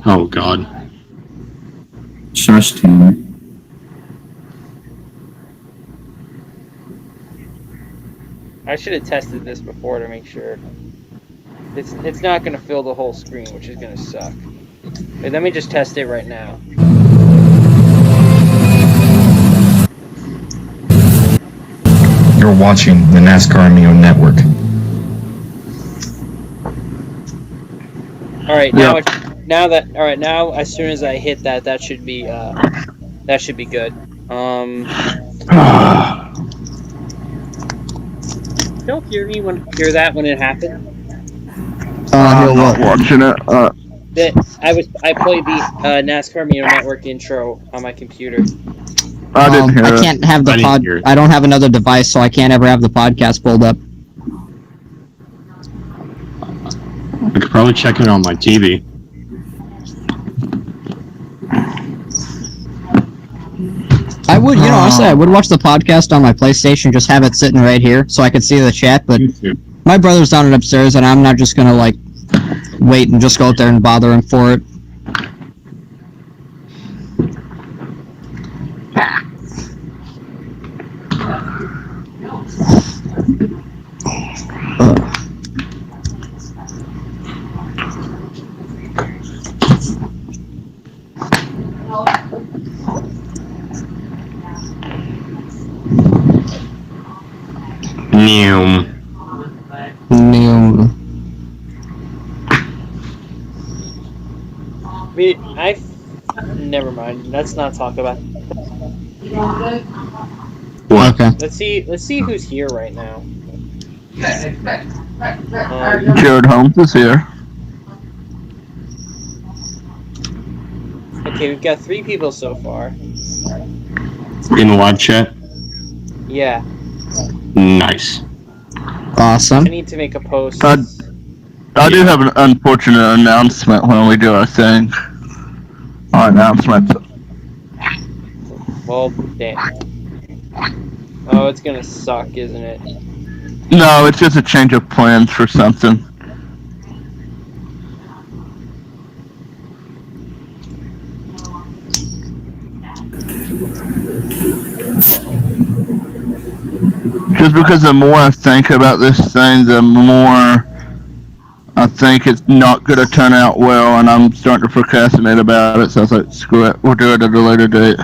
Oh, God. Shush, Taylor. I should have tested this before to make sure. It's not going to fill the whole screen, which is going to suck. Wait, let me just test it right now. You're watching the NASCAR Amino network. All right, now as soon as I hit that should be good. Don't hear that when it happened. I'm not watching it. I played the NASCAR Amino Network intro on my computer. I didn't hear I can't have the pod. I don't have another device, so I can't ever have the podcast pulled up. I could probably check it on my TV. I would, honestly, I would watch the podcast on my PlayStation, just have it sitting right here, so I could see the chat, but my brother's down and upstairs, and I'm not just gonna, wait and just go out there and bother him for it. Never mind. Let's not talk about it. What? Okay. Let's see who's here right now. Jared Holmes is here. Okay, we've got 3 people so far. In the live chat? Yeah. Nice. Awesome. I need to make a post. I do have an unfortunate announcement when we do our thing. Our announcement. Well, damn. Oh, it's gonna suck, isn't it? No, it's just a change of plans for something. Just because the more I think about this thing, the more I think it's not going to turn out well, and I'm starting to procrastinate about it, so I was like, screw it, we'll do it at a later date.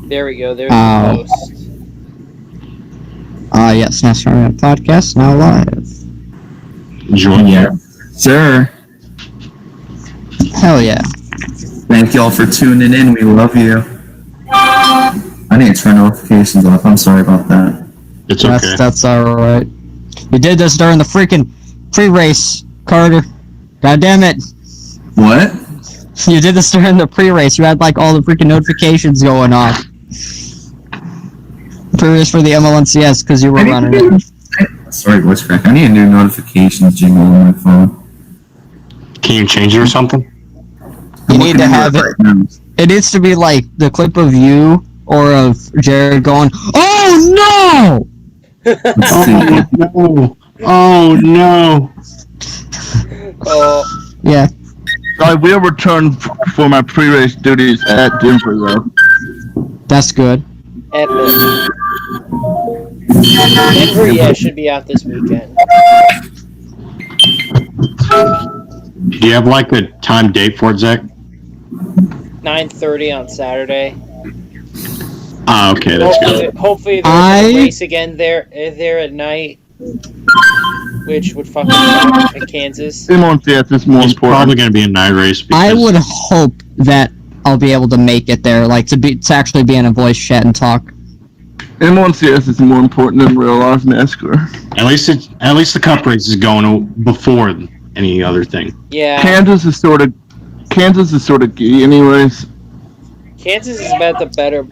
There we go, there's the post. Yes, NASCAR podcast now live. Join Yeah, sir. Hell yeah. Thank y'all for tuning in. We love you. I need to turn notifications off. I'm sorry about that. It's okay. That's alright. You did this during the freaking pre-race, Carter. God damn it. What? You did this during the pre-race. You had all the freaking notifications going off. Pre-race for the MLNCS because you were running it. Sorry, voice crack. I need a new notifications jingle on my phone. Can you change it or something? You need to have it. It needs to be the clip of you or of Jared going, "Oh no!" Oh no! Oh. Yeah. I will return for my pre-race duties at Denver, though. That's good. Epic. Denver, yeah, should be out this weekend. Do you have a time date for it, Zach? 9:30 on Saturday. Ah, okay, that's good. Hopefully there's a race again there at night, which would fucking suck in Kansas. It's more important. It's probably going to be a night race. I would hope that I'll be able to make it there, to actually be in a voice chat and talk. M1CS is more important than real life NASCAR. At least the Cup race is going before any other thing. Yeah. Kansas is sort of key, anyways. Kansas is about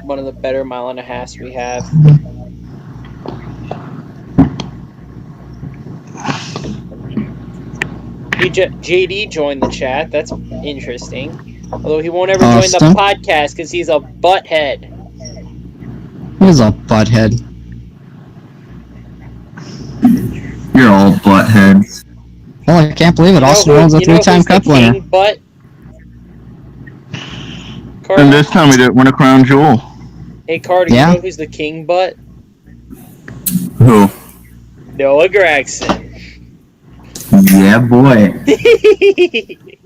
one of the better mile and a halves we have. JD joined the chat. That's interesting. Although he won't ever join the Austin? podcast because he's a butthead. He's a butthead. You're all buttheads. Well, I can't believe it. Austin Rollins a three-time cup winner. Butt? And this time we didn't win a crown jewel. Hey, Carter, Yeah. you know who's the king butt? Who? Noah Gregson. Yeah, boy.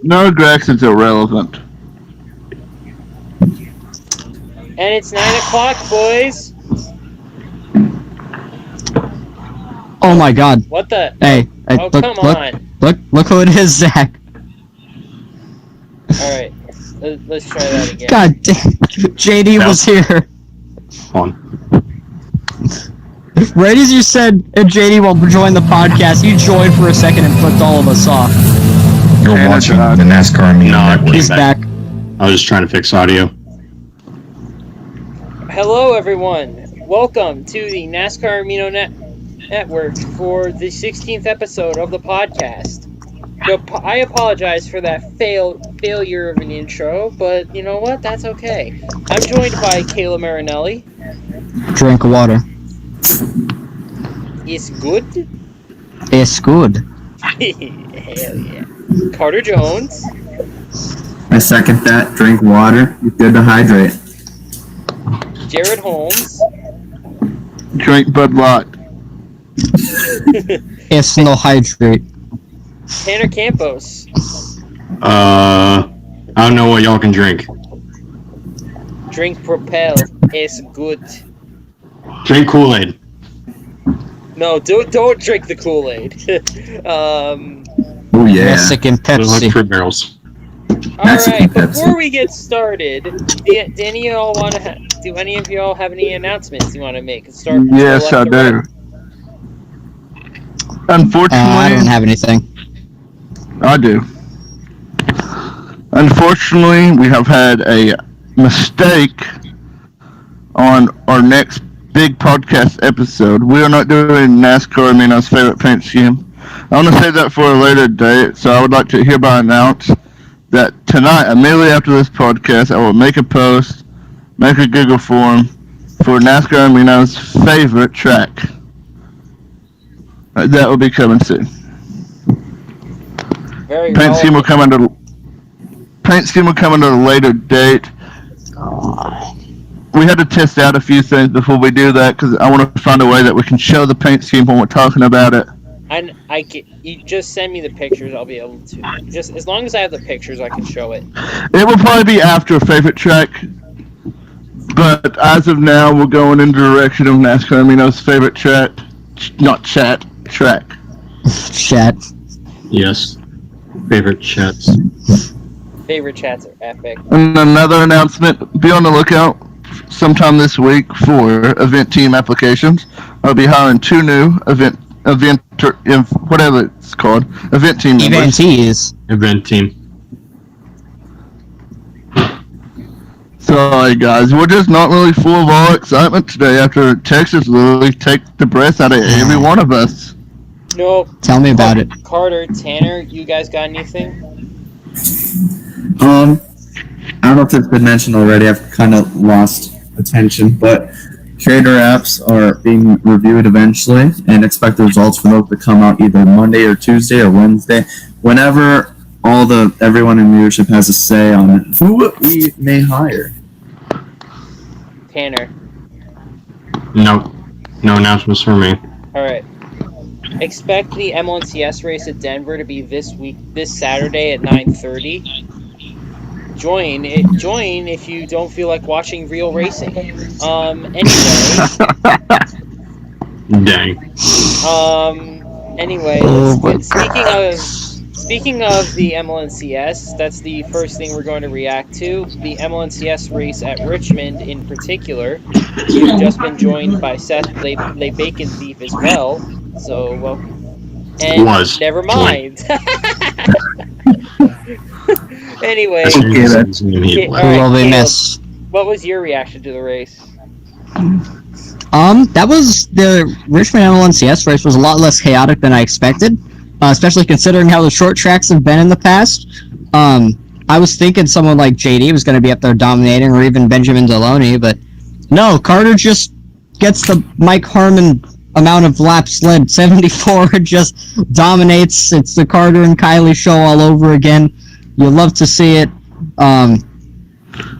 No, Graxon's irrelevant. And it's 9 o'clock, boys. Oh my God. What the? Hey, Oh, look, come look, on. look who it is, Zach. Alright, let's try that again. God damn. JD No. was here. On. Right as you said, JD will join the podcast, you joined for a second and flipped all of us off. You're And watching it's, the NASCAR Amino No, Network. He's back. I was just trying to fix audio. Hello, everyone. Welcome to the NASCAR Amino Network for the 16th episode of the podcast. I apologize for that failure of an intro, but you know what? That's okay. I'm joined by Kayla Marinelli. Drink water. It's good. It's good. Hell yeah. Carter Jones. I second that. Drink water. You're good to hydrate. Jared Holmes. Drink Bud Light. It's no hydrate. Tanner Campos. I don't know what y'all can drink. Drink Propel. It's good. Drink Kool-Aid. No, don't drink the Kool-Aid. Oh yeah. Mexican Those like Pepsi. fruit barrels. Mexican Alright, Pepsi. before we get started, do any of y'all have any announcements you want to make? Start from Yes, the I left to do. right. Unfortunately, I don't have anything. I do. Unfortunately, we have had a mistake on our next big podcast episode. We are not doing NASCAR Amino's favorite paint scheme. I want to save that for a later date, so I would like to hereby announce that tonight, immediately after this podcast, I will make a post, make a Google form for NASCAR Amino's favorite track. That will be coming soon. Very Paint scheme will come under a later date. We had to test out a few things before we do that because I want to find a way that we can show the paint scheme when we're talking about it. You just send me the pictures, I'll be able to. Just as long as I have the pictures, I can show it. It will probably be after favorite track, but as of now, we're going in the direction of NASCAR Amino's favorite track, track. Chat. Yes. Favorite chats. Favorite chats are epic. And another announcement: be on the lookout sometime this week for event team applications. I'll be hiring 2 new event whatever it's called, event team members. Eventees. Event team. Sorry guys, we're just not really full of all excitement today after Texas literally take the breath out of every one of us. Nope. Tell me about it. Carter, Tanner, you guys got anything? I don't know if it's been mentioned already. I've kind of lost attention, but trader apps are being reviewed eventually, and expect the results for those to come out either Monday or Tuesday or Wednesday, whenever everyone in leadership has a say on who we may hire. Tanner. No announcements for me. Alright. Expect the M1CS race at Denver to be this Saturday at 9:30. Join if you don't feel like watching real racing. Anyway. Dang. Anyway, Oh my speaking of the MLNCS, that's the first thing we're going to react to. The MLNCS race at Richmond in particular. We've just been joined by Seth Le Bacon Thief as well. So, well, and Was never mind. Anyway, That's Okay, his name. Okay, Who alright, will be Caleb. missed? What was your reaction to the race? That was the Richmond NLNCS race was a lot less chaotic than I expected, especially considering how the short tracks have been in the past. I was thinking someone like JD was going to be up there dominating, or even Benjamin Deloney, but no, Carter just gets the Mike Harmon amount of laps led, 74, just dominates. It's the Carter and Kylie show all over again. You love to see it.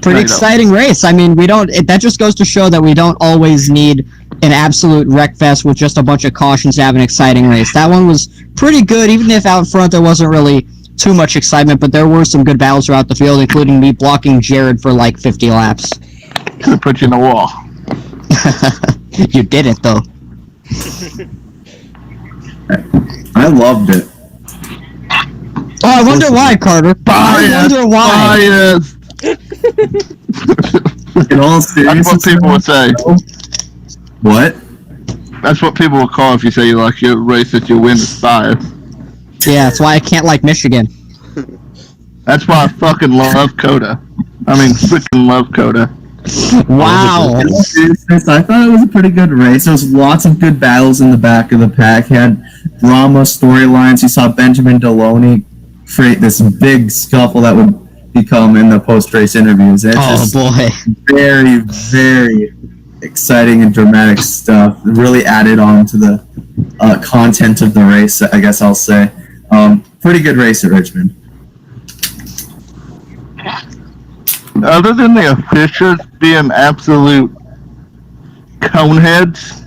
Pretty exciting race. I mean, that just goes to show that we don't always need an absolute wreck fest with just a bunch of cautions to have an exciting race. That one was pretty good, even if out front there wasn't really too much excitement, but there were some good battles throughout the field, including me blocking Jared for like 50 laps. Could have put you in the wall. You did it, though. I loved it. Oh, I wonder why, Carter. I wonder why. Bias. In all That's seriousness, what people would say. What? That's what people will call if you say you like your race that you win is bias. Yeah, that's why I can't like Michigan. That's why I fucking love Coda. I mean, freaking love Coda. Wow. In all seriousness, I thought it was a pretty good race. There was lots of good battles in the back of the pack. You had drama, storylines. You saw Benjamin Deloney create this big scuffle that would become in the post-race interviews. It's just boy. very, very exciting and dramatic stuff. It really added on to the content of the race, I guess I'll say. Pretty good race at Richmond. Other than the officials being absolute coneheads,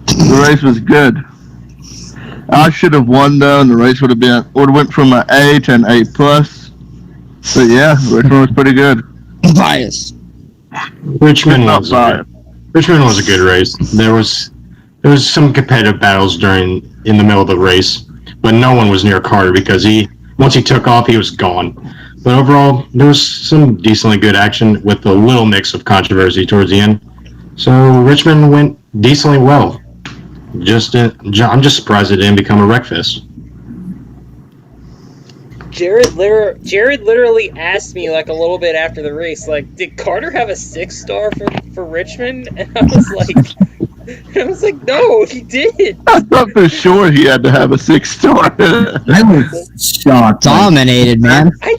the race was good. I should have won though, and the race would have went from an A to an A plus. But yeah, Richmond was pretty good. Bias. Richmond was a good race. There was some competitive battles in the middle of the race, but no one was near Carter because once he took off, he was gone. But overall, there was some decently good action with a little mix of controversy towards the end. So Richmond went decently well. I'm just surprised it didn't become a wreckfest. Jared literally asked me like a little bit after the race, like, did Carter have a 6-star for Richmond? And I was like, no, he did. I thought for sure he had to have a 6-star. I was shocked. Dominated, man. I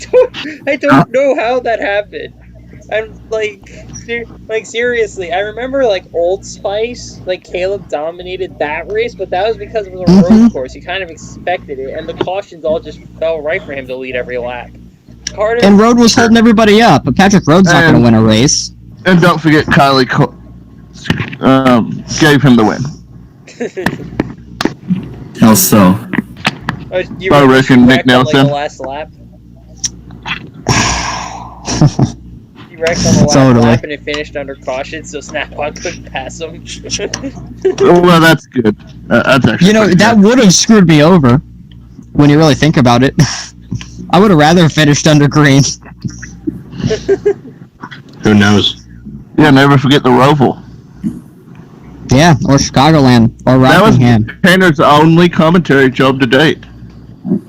don't know how that happened. I'm like seriously, I remember like Old Spice, like Caleb dominated that race, but that was because it was a road course. You kind of expected it, and the cautions all just fell right for him to lead every lap. Carter And Road was holding everybody up, but Patrick Road's not going to win a race. And don't forget Kylie gave him the win. How so? You I were reckon Nick wrecked on, Nelson. like, the last lap. He wrecked on the last Totally. lap and it finished under caution, so Snapbot couldn't pass him. Well, that's good. That's actually You know, pretty that good. would have screwed me over, when you really think about it. I would have rather finished under green. Who knows? Yeah, never forget the Roval. Yeah, or Chicagoland, or That was Rockingham. Tanner's only commentary job to date.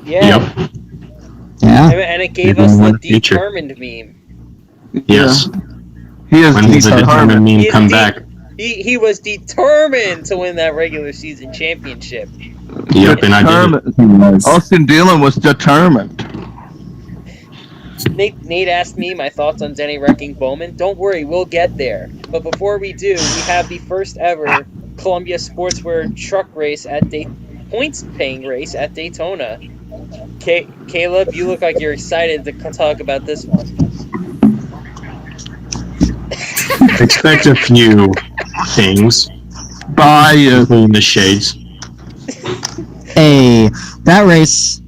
Yeah, Yep. Yeah. and it gave Maybe us in the the future. determined meme. Yes. He is When does the determined meme He's come de- back? He was determined to win that regular season championship. Yep, and I did. He was. Austin Dillon was determined. Nate asked me my thoughts on Denny wrecking Bowman. Don't worry, we'll get there. But before we do, we have the first ever Columbia Sportswear truck race at points-paying race at Daytona. Caleb, you look like you're excited to talk about this one. Expect a few things, Bias. including the shades. Hey, that race.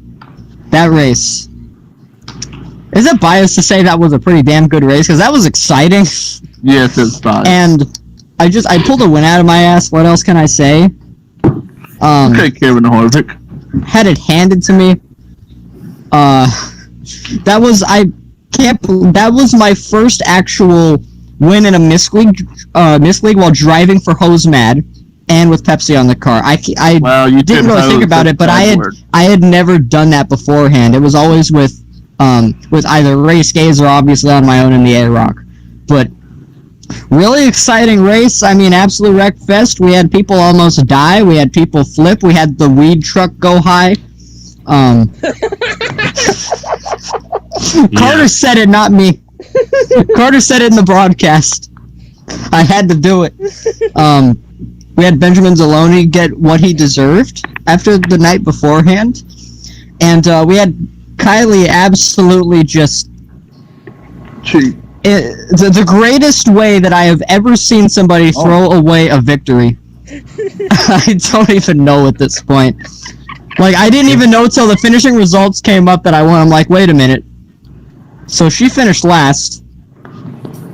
Is it biased to say that was a pretty damn good race? Because that was exciting. Yes, it's bias. And I pulled a win out of my ass. What else can I say? Okay, Kevin Harvick. Had it handed to me. That was my first actual win in a Miss League while driving for Hose Mad and with Pepsi on the car. I Wow, you didn't did really think hose, about it, but that's I bad word. had never done that beforehand. It was always with either Ray Skays or obviously on my own in the A-Rock. But Really exciting race. I mean, absolute wreck fest. We had people almost die. We had people flip. We had the weed truck go high. Carter said it, not me. Carter said it in the broadcast. I had to do it. We had Benjamin Zaloni get what he deserved after the night beforehand. And we had Kylie absolutely just Cheat. the greatest way that I have ever seen somebody throw away a victory. I don't even know at this point. Like, I didn't even know till the finishing results came up that I won. I'm like, wait a minute. So she finished last.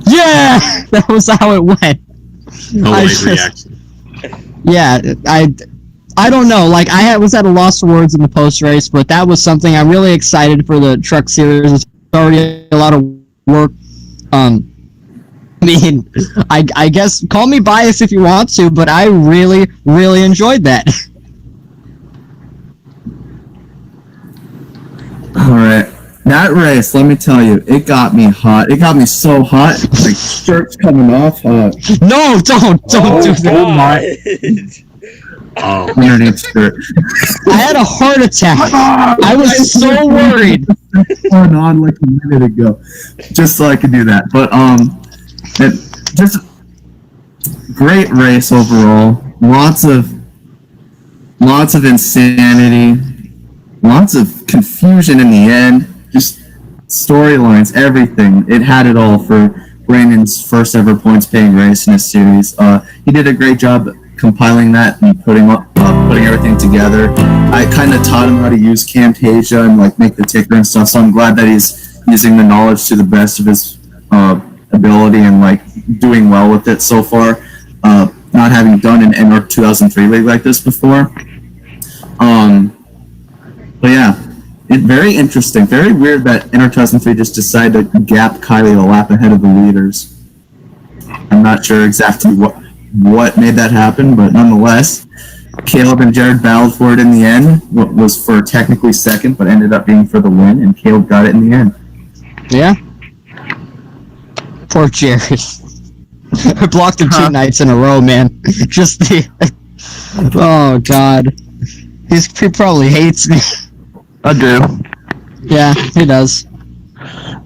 Yeah! That was how it went. Reaction. Yeah, I don't know. Like, I was at a loss for words in the post-race, but that was something I'm really excited for the truck series. It's already a lot of work. I mean, I guess call me biased if you want to, but I really, really enjoyed that. All right. That race, let me tell you, it got me hot. It got me so hot, like shirts coming off. No, don't do that. Underneath skirt. I had a heart attack. I was so worried. Going on like a minute ago, just so I could do that. But just great race overall. Lots of insanity. Lots of confusion in the end. Just storylines, everything. It had it all for Brandon's first ever points paying race in a series. He did a great job compiling that and putting everything together. I kind of taught him how to use Camtasia and like make the ticker and stuff. So I'm glad that he's using the knowledge to the best of his ability and like doing well with it so far. Not having done an NR 2003 league like this before. But yeah, very interesting. Very weird that NR 2003 just decided to gap Kylie a lap ahead of the leaders. I'm not sure exactly what made that happen, but nonetheless, Caleb and Jared battled for it in the end. What was for technically second, but ended up being for the win, and Caleb got it in the end. Yeah. Poor Jared. I blocked him 2 nights in a row, man. Just the... Oh, God. He probably hates me. I do. Yeah, he does.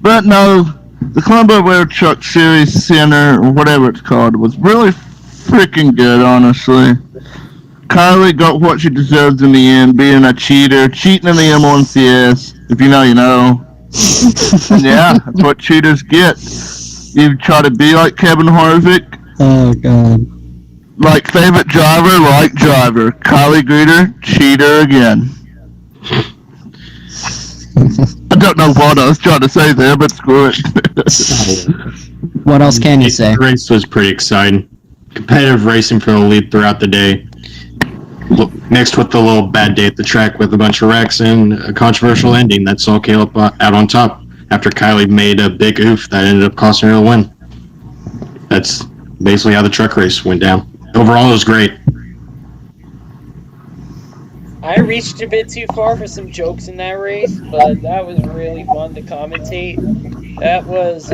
But no, the Colombo Road Truck Series Center, or whatever it's called, was really freaking good, honestly. Kylie got what she deserved in the end, being a cheater, cheating in the M1CS. If you know, you know. And yeah, that's what cheaters get. You try to be like Kevin Harvick. Oh, God. Like favorite driver, like driver. Kylie Greeter, cheater again. I don't know what I was trying to say there, but screw it. What else can you say? The race was pretty exciting. Competitive racing for the lead throughout the day. Mixed with the little bad day at the track with a bunch of wrecks and a controversial ending that saw Caleb out on top after Kylie made a big oof that ended up costing her the win. That's basically how the truck race went down. Overall, it was great. I reached a bit too far for some jokes in that race, but that was really fun to commentate. That was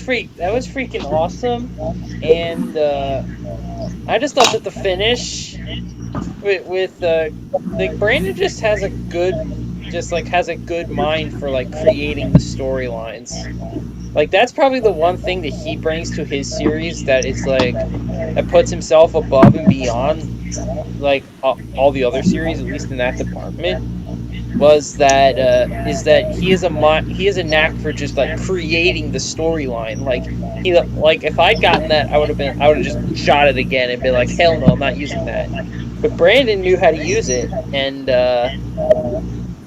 freaking awesome, and I just thought that the finish with like Brandon just has a good mind for like creating the storylines. Like, that's probably the one thing that he brings to his series that is like that puts himself above and beyond like all the other series, at least in that department. Was that is that he has a knack for just like creating the storyline. Like if I'd gotten that, I would have just shot it again and been like, hell no, I'm not using that. But Brandon knew how to use it, and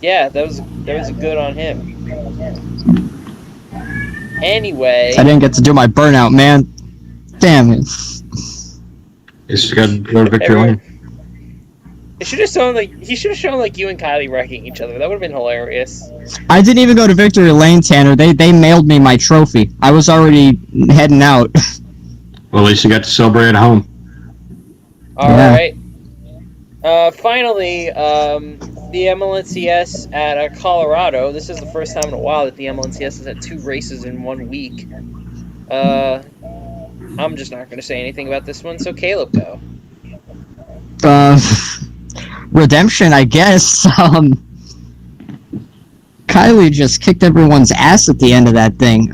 yeah, that was good on him. Anyway, I didn't get to do my burnout, man. Damn it. It's got to go to victory lane. He should have shown like you and Kylie wrecking each other. That would have been hilarious. I didn't even go to victory lane, Tanner. They mailed me my trophy. I was already heading out. Well, at least you got to celebrate at home. All right. Finally, the MLNCS at Colorado. This is the first time in a while that the MLNCS has had 2 races in 1 week. I'm just not going to say anything about this one, so Caleb, go. Redemption, I guess. Kylie just kicked everyone's ass at the end of that thing.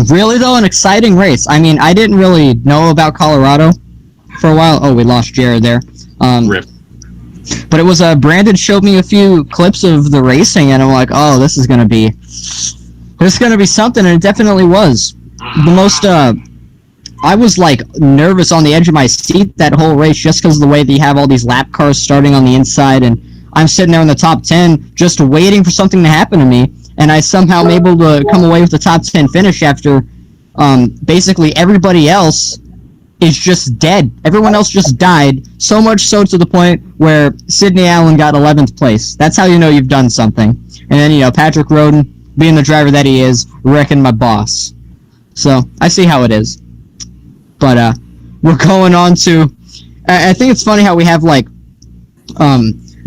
Really, though, an exciting race. I mean, I didn't really know about Colorado for a while. Oh, we lost Jared there. Rip. But it was, Brandon showed me a few clips of the racing, and I'm like, oh, this is going to be something, and it definitely was. The most, I was, like, nervous on the edge of my seat that whole race just because of the way that you have all these lap cars starting on the inside, and I'm sitting there in the top 10 just waiting for something to happen to me, and I somehow am able to come away with the top 10 finish after basically everybody else is just dead. Everyone else just died, so much so to the point where Sidney Allen got 11th place. That's how you know you've done something. And then, Patrick Roden, being the driver that he is, wrecking my boss. So, I see how it is. But, we're going on to... I think it's funny how we have, like,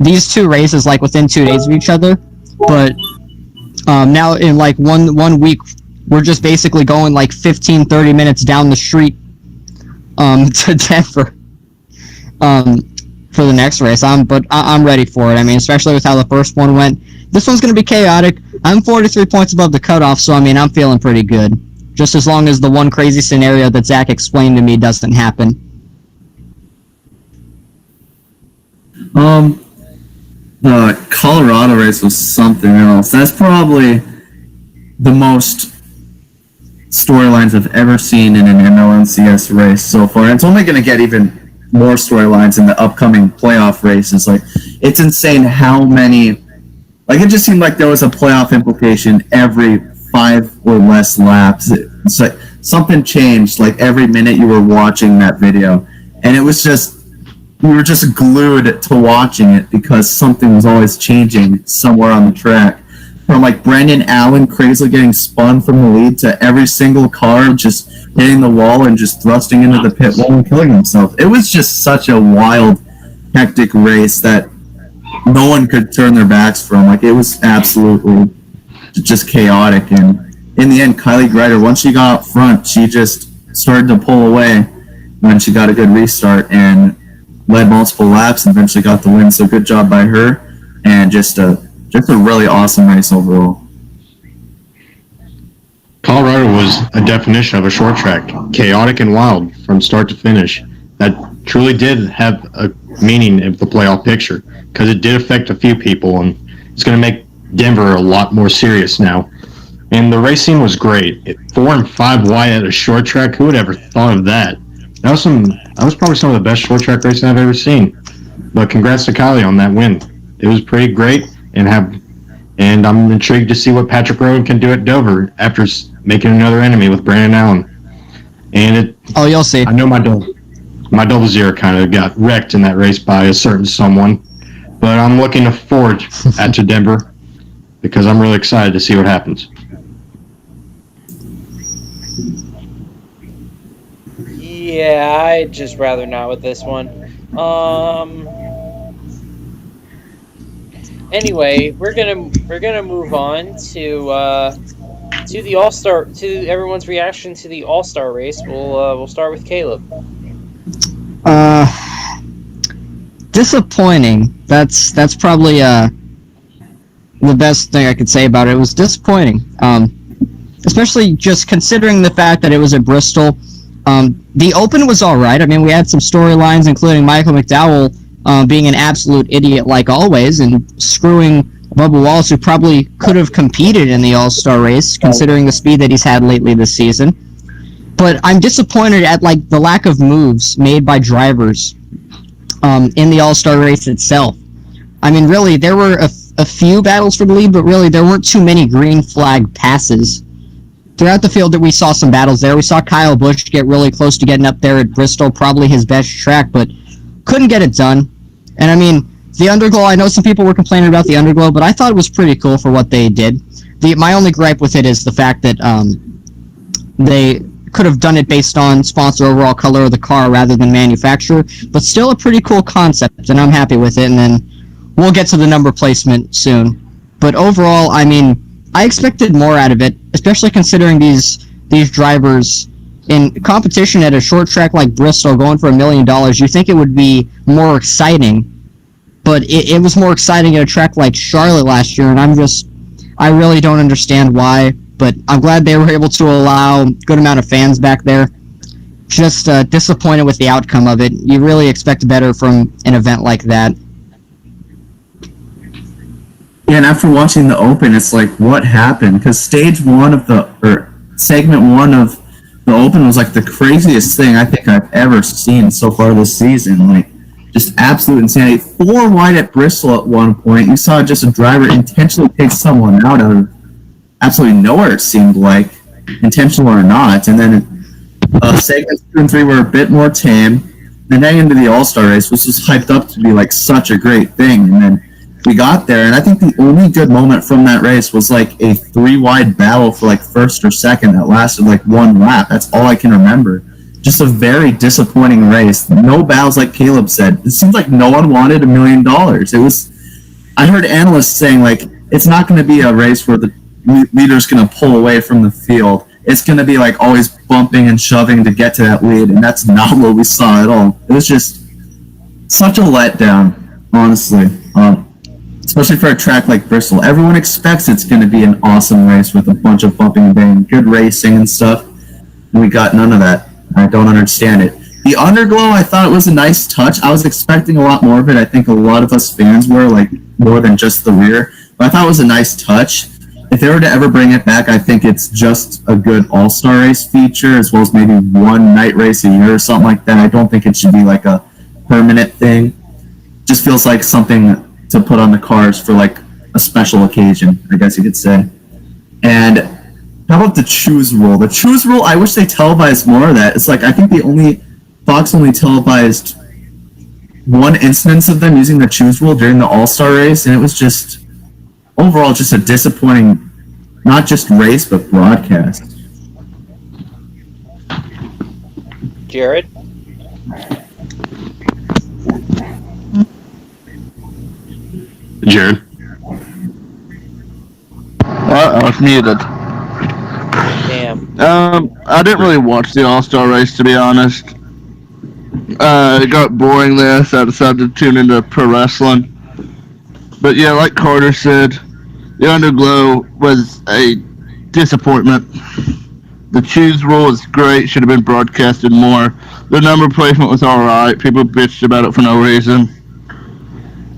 these two races, like, within 2 days of each other. But, now in, like, one week, we're just basically going, like, 15, 30 minutes down the street to Denver for the next race. But I'm ready for it. I mean, especially with how the first one went. This one's going to be chaotic. I'm 43 points above the cutoff, so I mean, I'm feeling pretty good. Just as long as the one crazy scenario that Zach explained to me doesn't happen. The Colorado race was something else. That's probably the most storylines I've ever seen in an MLNCS race so far. And it's only going to get even more storylines in the upcoming playoff races. Like, it's insane how many... Like, it just seemed like there was a playoff implication every 5 or less laps. It's like something changed, like, every minute you were watching that video. And it was just... We were just glued to watching it because something was always changing somewhere on the track. From, like, Brandon Allen crazily getting spun from the lead to every single car just hitting the wall and just thrusting into the pit wall and killing himself. It was just such a wild, hectic race that no one could turn their backs from. Like, it was absolutely just chaotic. And in the end, Kylie Greider, once she got up front, she just started to pull away when she got a good restart and led multiple laps and eventually got the win. So good job by her, and just a really awesome race overall. Colorado was a definition of a short track, chaotic and wild from start to finish. That truly did have a meaning of the playoff picture because it did affect a few people, and it's going to make Denver a lot more serious now. And the racing was great. 4 and 5 wide at a short track. Who would ever thought of that? That was probably some of the best short track racing I've ever seen. But congrats to Kylie on that win. It was pretty great, and I'm intrigued to see what Patrick Roden can do at Dover after making another enemy with Brandon Allen. You'll see. I know my double zero kind of got wrecked in that race by a certain someone, but I'm looking forward to Denver because I'm really excited to see what happens. Yeah, I'd just rather not with this one. Anyway, we're gonna move on to the All-Star, to everyone's reaction to the All-Star race. We'll start with Caleb. Disappointing. That's probably the best thing I could say about it. It was disappointing. Especially just considering the fact that it was at Bristol. The Open was alright. I mean, we had some storylines, including Michael McDowell being an absolute idiot like always and screwing Bubba Wallace, who probably could have competed in the All-Star race, considering the speed that he's had lately this season. But I'm disappointed at, like, the lack of moves made by drivers in the All-Star race itself. I mean, really, there were a few battles for the lead, but really there weren't too many green flag passes. Throughout the field, we saw some battles there. We saw Kyle Busch get really close to getting up there at Bristol, probably his best track, but couldn't get it done. And I mean, the Underglow, I know some people were complaining about the Underglow, but I thought it was pretty cool for what they did. My only gripe with it is the fact that they could have done it based on sponsor overall color of the car rather than manufacturer, but still a pretty cool concept, and I'm happy with it, and then we'll get to the number placement soon. But overall, I mean, I expected more out of it, especially considering these these drivers in competition at a short track like Bristol going for $1 million, you think it would be more exciting, but it was more exciting at a track like Charlotte last year, and I really don't understand why, but I'm glad they were able to allow a good amount of fans back there. Just disappointed with the outcome of it. You really expect better from an event like that. Yeah, and after watching the Open, it's like, what happened? Because segment one of the Open was like the craziest thing I think I've ever seen so far this season. Like, just absolute insanity. 4 wide at Bristol at one point. You saw just a driver intentionally take someone out of absolutely nowhere, it seemed like, intentional or not. And then segments 2 and 3 were a bit more tame. Then heading into the All-Star race was just hyped up to be like such a great thing. And then we got there, and I think the only good moment from that race was like a 3-wide battle for like first or second that lasted like 1 lap. That's all I can remember. Just a very disappointing race. No battles, like Caleb said. It seems like no one wanted $1 million. It was. I heard analysts saying like it's not going to be a race where the leader's going to pull away from the field. It's going to be like always bumping and shoving to get to that lead, and that's not what we saw at all. It was just such a letdown, honestly. Especially for a track like Bristol. Everyone expects it's going to be an awesome race with a bunch of bumping and banging, good racing and stuff. And we got none of that. I don't understand it. The underglow, I thought it was a nice touch. I was expecting a lot more of it. I think a lot of us fans were, like, more than just the rear. But I thought it was a nice touch. If they were to ever bring it back, I think it's just a good all-star race feature, as well as maybe one night race a year or something like that. I don't think it should be like a permanent thing. Just feels like something to put on the cars for like a special occasion, I guess you could say. And how about the choose rule? The choose rule, I wish they televised more of that. It's like, I think Fox only televised one instance of them using the choose rule during the All-Star race, and it was just, overall, just a disappointing, not just race, but broadcast. Jared? Jared? I was muted. Damn. I didn't really watch the All-Star race, to be honest. It got boring there, so I decided to tune into pro wrestling. But yeah, like Carter said, the Underglow was a disappointment. The choose rule is great, should have been broadcasted more. The number placement was alright, people bitched about it for no reason.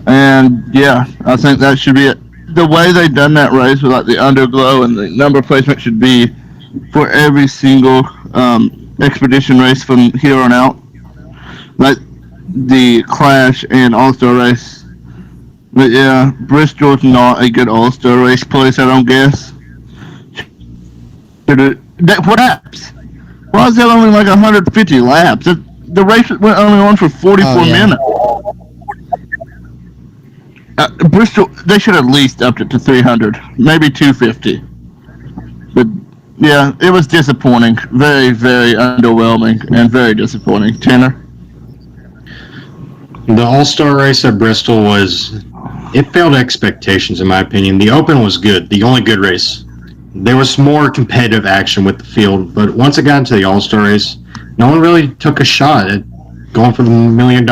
And yeah, I think that should be it. The way they done that race with like the Underglow and the number placement should be for every single expedition race from here on out. Like the Clash and All-Star race. But yeah, Bristol's not a good All-Star race place, I don't guess. What laps? Why is that only like 150 laps? The race went only on for 44 minutes. Bristol, they should have at least upped it to 300, maybe 250. But yeah, it was disappointing. Very, very underwhelming and very disappointing. Tanner? The All-Star race at Bristol it failed expectations in my opinion. The Open was good, the only good race. There was more competitive action with the field, but once it got into the All-Star race, no one really took a shot at going for the $1 million.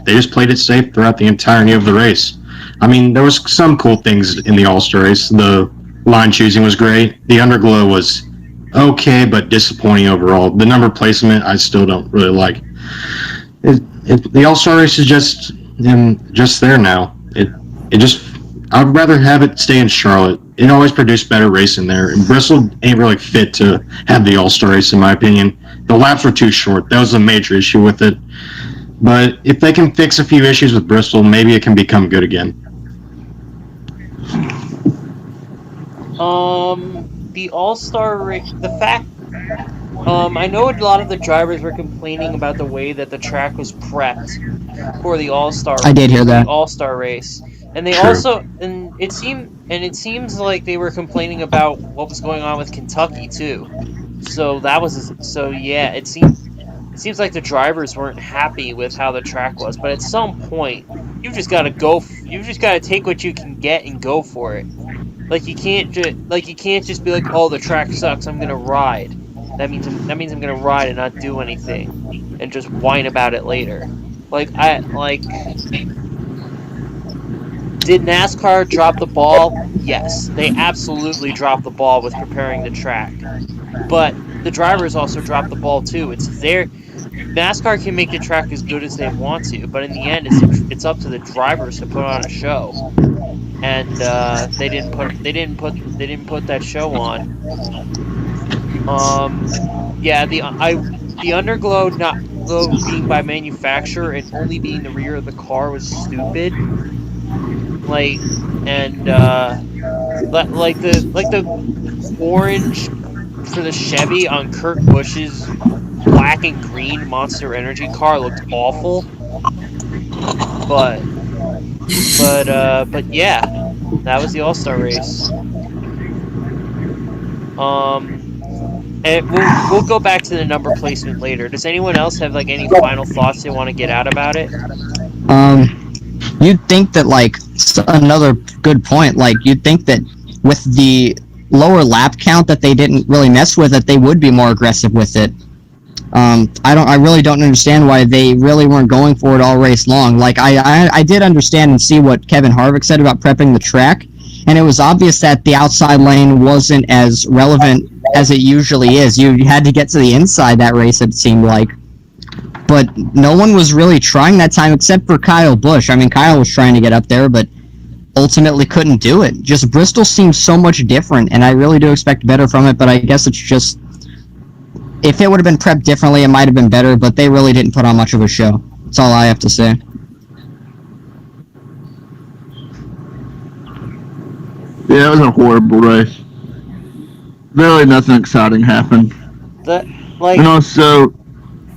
They just played it safe throughout the entirety of the race. I mean, there was some cool things in the All-Star race. The line choosing was great. The Underglow was okay, but disappointing overall. The number placement, I still don't really like. The All-Star race is just there now. I'd rather have it stay in Charlotte. It always produced better racing there. And Bristol ain't really fit to have the All-Star race, in my opinion. The laps were too short. That was a major issue with it. But if they can fix a few issues with Bristol, maybe it can become good again. The All-Star race, the fact, I know a lot of the drivers were complaining about the way that the track was prepped for the All-Star. I did hear that. All-Star race, and they True. also, it seems like they were complaining about what was going on with Kentucky too. It seems like the drivers weren't happy with how the track was. But at some point, you've just got to take what you can get and go for it. You can't just be like, oh, the track sucks, I'm gonna ride. that means I'm gonna ride and not do anything, and just whine about it later. Did NASCAR drop the ball? Yes, they absolutely dropped the ball with preparing the track. But the drivers also dropped the ball too. NASCAR can make the track as good as they want to, but in the end, it's up to the drivers to put on a show. And they didn't put that show on. The underglow being by manufacturer and only being the rear of the car was stupid. The orange for the Chevy on Kurt Busch's black and green Monster Energy car looked awful. But yeah, that was the All-Star race. And we'll go back to the number placement later. Does anyone else have any final thoughts they want to get out about it? You'd think that another good point. You'd think that with the lower lap count that they didn't really mess with it, they would be more aggressive with it. I really don't understand why they really weren't going for it all race long. I did understand and see what Kevin Harvick said about prepping the track, and it was obvious that the outside lane wasn't as relevant as it usually is. You had to get to the inside that race, it seemed like. But no one was really trying that time except for Kyle Busch. I mean, Kyle was trying to get up there, but ultimately couldn't do it. Just Bristol seems so much different, and I really do expect better from it, but I guess it's just... If it would have been prepped differently, it might have been better, but they really didn't put on much of a show. That's all I have to say. Yeah, it was a horrible race. Really nothing exciting happened. And also,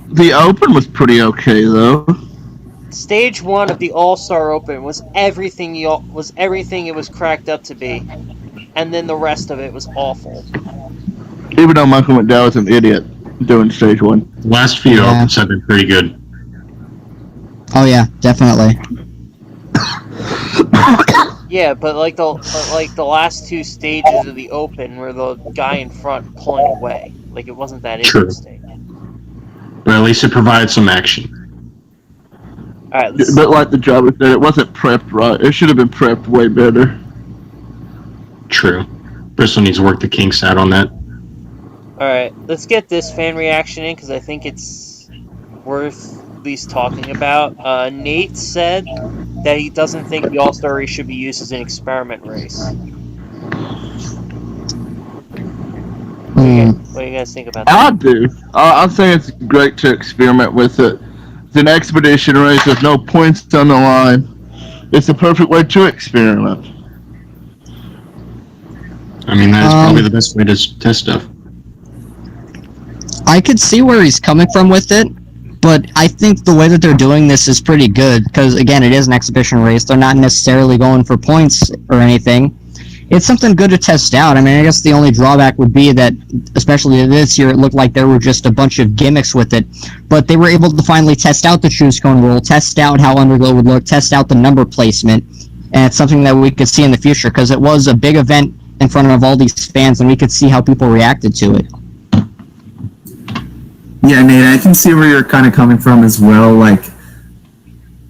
the Open was pretty okay, though. Stage 1 of the All-Star Open was everything it was cracked up to be. And then the rest of it was awful. Even though Michael McDowell was an idiot doing stage 1. Last few Opens have been pretty good. Oh yeah, definitely. Yeah, but the last two stages of the Open were the guy in front pulling away. It wasn't that interesting. But at least it provided some action. Alright, but like the driver said, it wasn't prepped right. It should have been prepped way better. True. Bristol needs to work the kinks out on that. Alright, let's get this fan reaction in, because I think it's worth at least talking about. Nate said that he doesn't think the All-Star race should be used as an experiment race. What do you guys think about that? I do. I think it's great to experiment with it. It's an expedition race. There's no points on the line. It's the perfect way to experiment. I mean, that's probably the best way to test stuff. I could see where he's coming from with it, but I think the way that they're doing this is pretty good, because, again, it is an exhibition race. They're not necessarily going for points or anything. It's something good to test out. I mean, I guess the only drawback would be that, especially this year, it looked like there were just a bunch of gimmicks with it, but they were able to finally test out the choose cone rule, test out how Underglow would look, test out the number placement, and it's something that we could see in the future, because it was a big event in front of all these fans, and we could see how people reacted to it. Yeah, Nate, I can see where you're kind of coming from as well.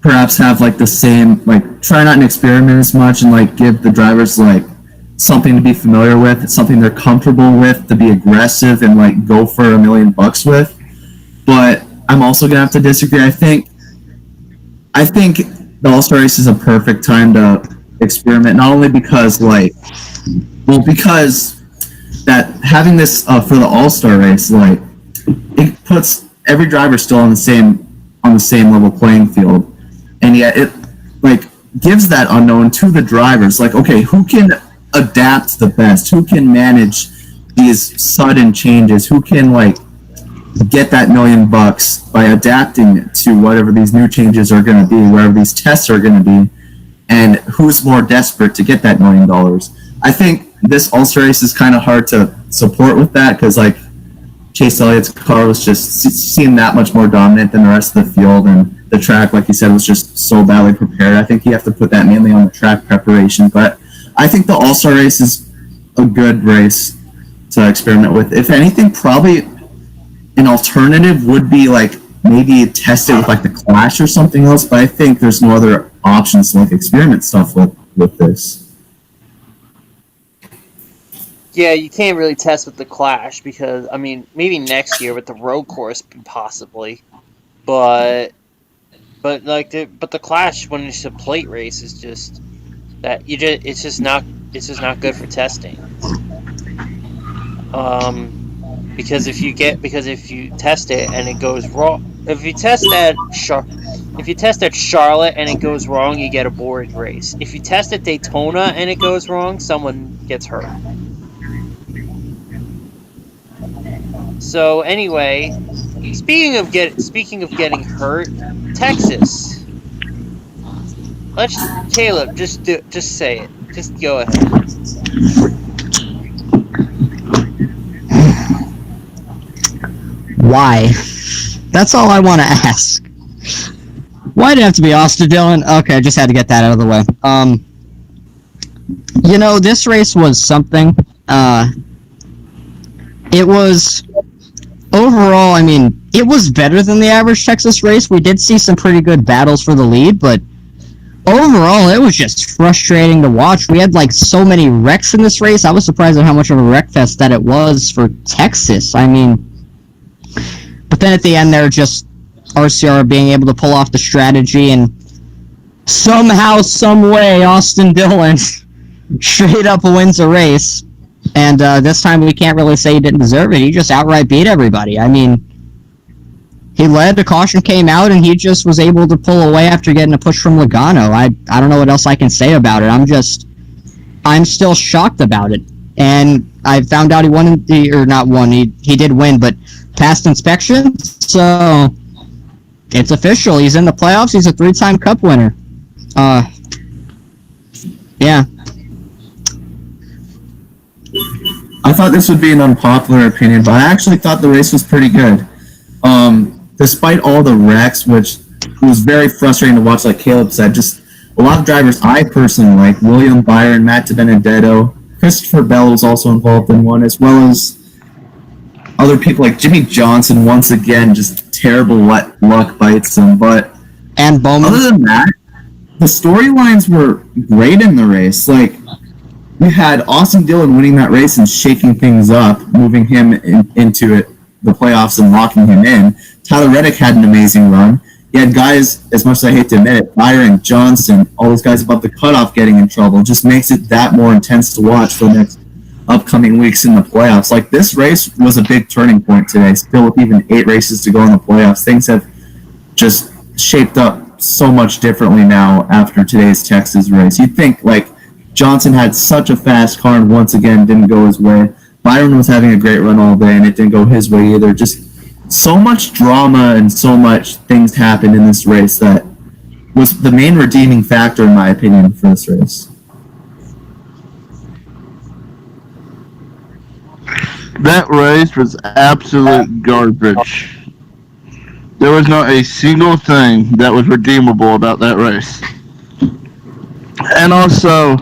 Perhaps have the same, try not to experiment as much and give the drivers something to be familiar with, something they're comfortable with, to be aggressive and go for $1 million with. But I'm also gonna have to disagree. I think the All-Star race is a perfect time to experiment, not only because because that having this for the All-Star race, it puts every driver still on the same level playing field, and yet it gives that unknown to the drivers. Okay, who can adapt the best? Who can manage these sudden changes? Who can get that $1 million by adapting to whatever these new changes are going to be, wherever these tests are going to be, and who's more desperate to get that $1 million? I think this All-Star race is kind of hard to support with that, because Chase Elliott's car was just seemed that much more dominant than the rest of the field, and the track, like you said, was just so badly prepared. I think you have to put that mainly on the track preparation, but I think the All-Star race is a good race to experiment with. If anything, probably an alternative would be like maybe test it with like the Clash or something else, but I think there's no other options to like experiment stuff with this. Yeah, you can't really test with the Clash because I mean maybe next year with the road course possibly, but the Clash when it's a plate race is just that it's just not good for testing. Because if you test it and it goes wrong, if you test at Charlotte and it goes wrong, you get a boring race. If you test at Daytona and it goes wrong, someone gets hurt. So anyway, speaking of getting hurt, Texas. Caleb, just say it. Just go ahead. Why? That's all I want to ask. Why did it have to be Austin Dillon? Okay, I just had to get that out of the way. This race was something. It was overall, I mean, it was better than the average Texas race. We did see some pretty good battles for the lead, but overall, it was just frustrating to watch. We had so many wrecks in this race. I was surprised at how much of a wreck fest that it was for Texas. I mean, but then at the end, they're just RCR being able to pull off the strategy, and somehow, some way, Austin Dillon straight up wins a race. And this time, we can't really say he didn't deserve it. He just outright beat everybody. I mean, he led, the caution came out, and he just was able to pull away after getting a push from Logano. I don't know what else I can say about it. I'm still shocked about it. And I found out he won, he did win, but passed inspection, so it's official. He's in the playoffs. He's a 3-time Cup winner. Yeah. I thought this would be an unpopular opinion, but I actually thought the race was pretty good. Despite all the wrecks, which was very frustrating to watch, like Caleb said, just a lot of drivers I personally like, William Byron, Matt DiBenedetto, Christopher Bell was also involved in one, as well as other people like Jimmy Johnson, once again, just terrible luck bites him. And Bowman. Other than that, the storylines were great in the race. We had Austin Dillon winning that race and shaking things up, moving him into the playoffs and locking him in. Tyler Reddick had an amazing run. You had guys, as much as I hate to admit it, Byron, Johnson, all those guys above the cutoff getting in trouble. It just makes it that more intense to watch for the next upcoming weeks in the playoffs. This race was a big turning point today. Still with even 8 races to go in the playoffs, things have just shaped up so much differently now after today's Texas race. You'd think Johnson had such a fast car and once again didn't go his way. Byron was having a great run all day and it didn't go his way either. Just so much drama and so much things happened in this race that was the main redeeming factor, in my opinion, for this race. That race was absolute garbage. There was not a single thing that was redeemable about that race. And also,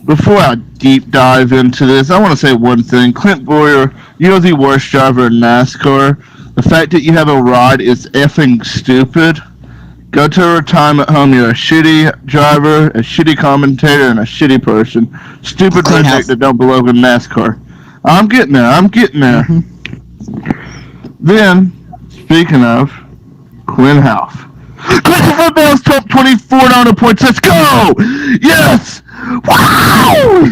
before I deep dive into this, I want to say one thing. Clint Boyer, you're the worst driver in NASCAR. The fact that you have a ride is effing stupid. Go to a retirement home. You're a shitty driver, a shitty commentator, and a shitty person. Stupid redneck that don't belong in NASCAR. I'm getting there. Mm-hmm. Then, speaking of, Quinn Half. Christopher Bell's top 24 down to points. Let's go! Yes! Wow!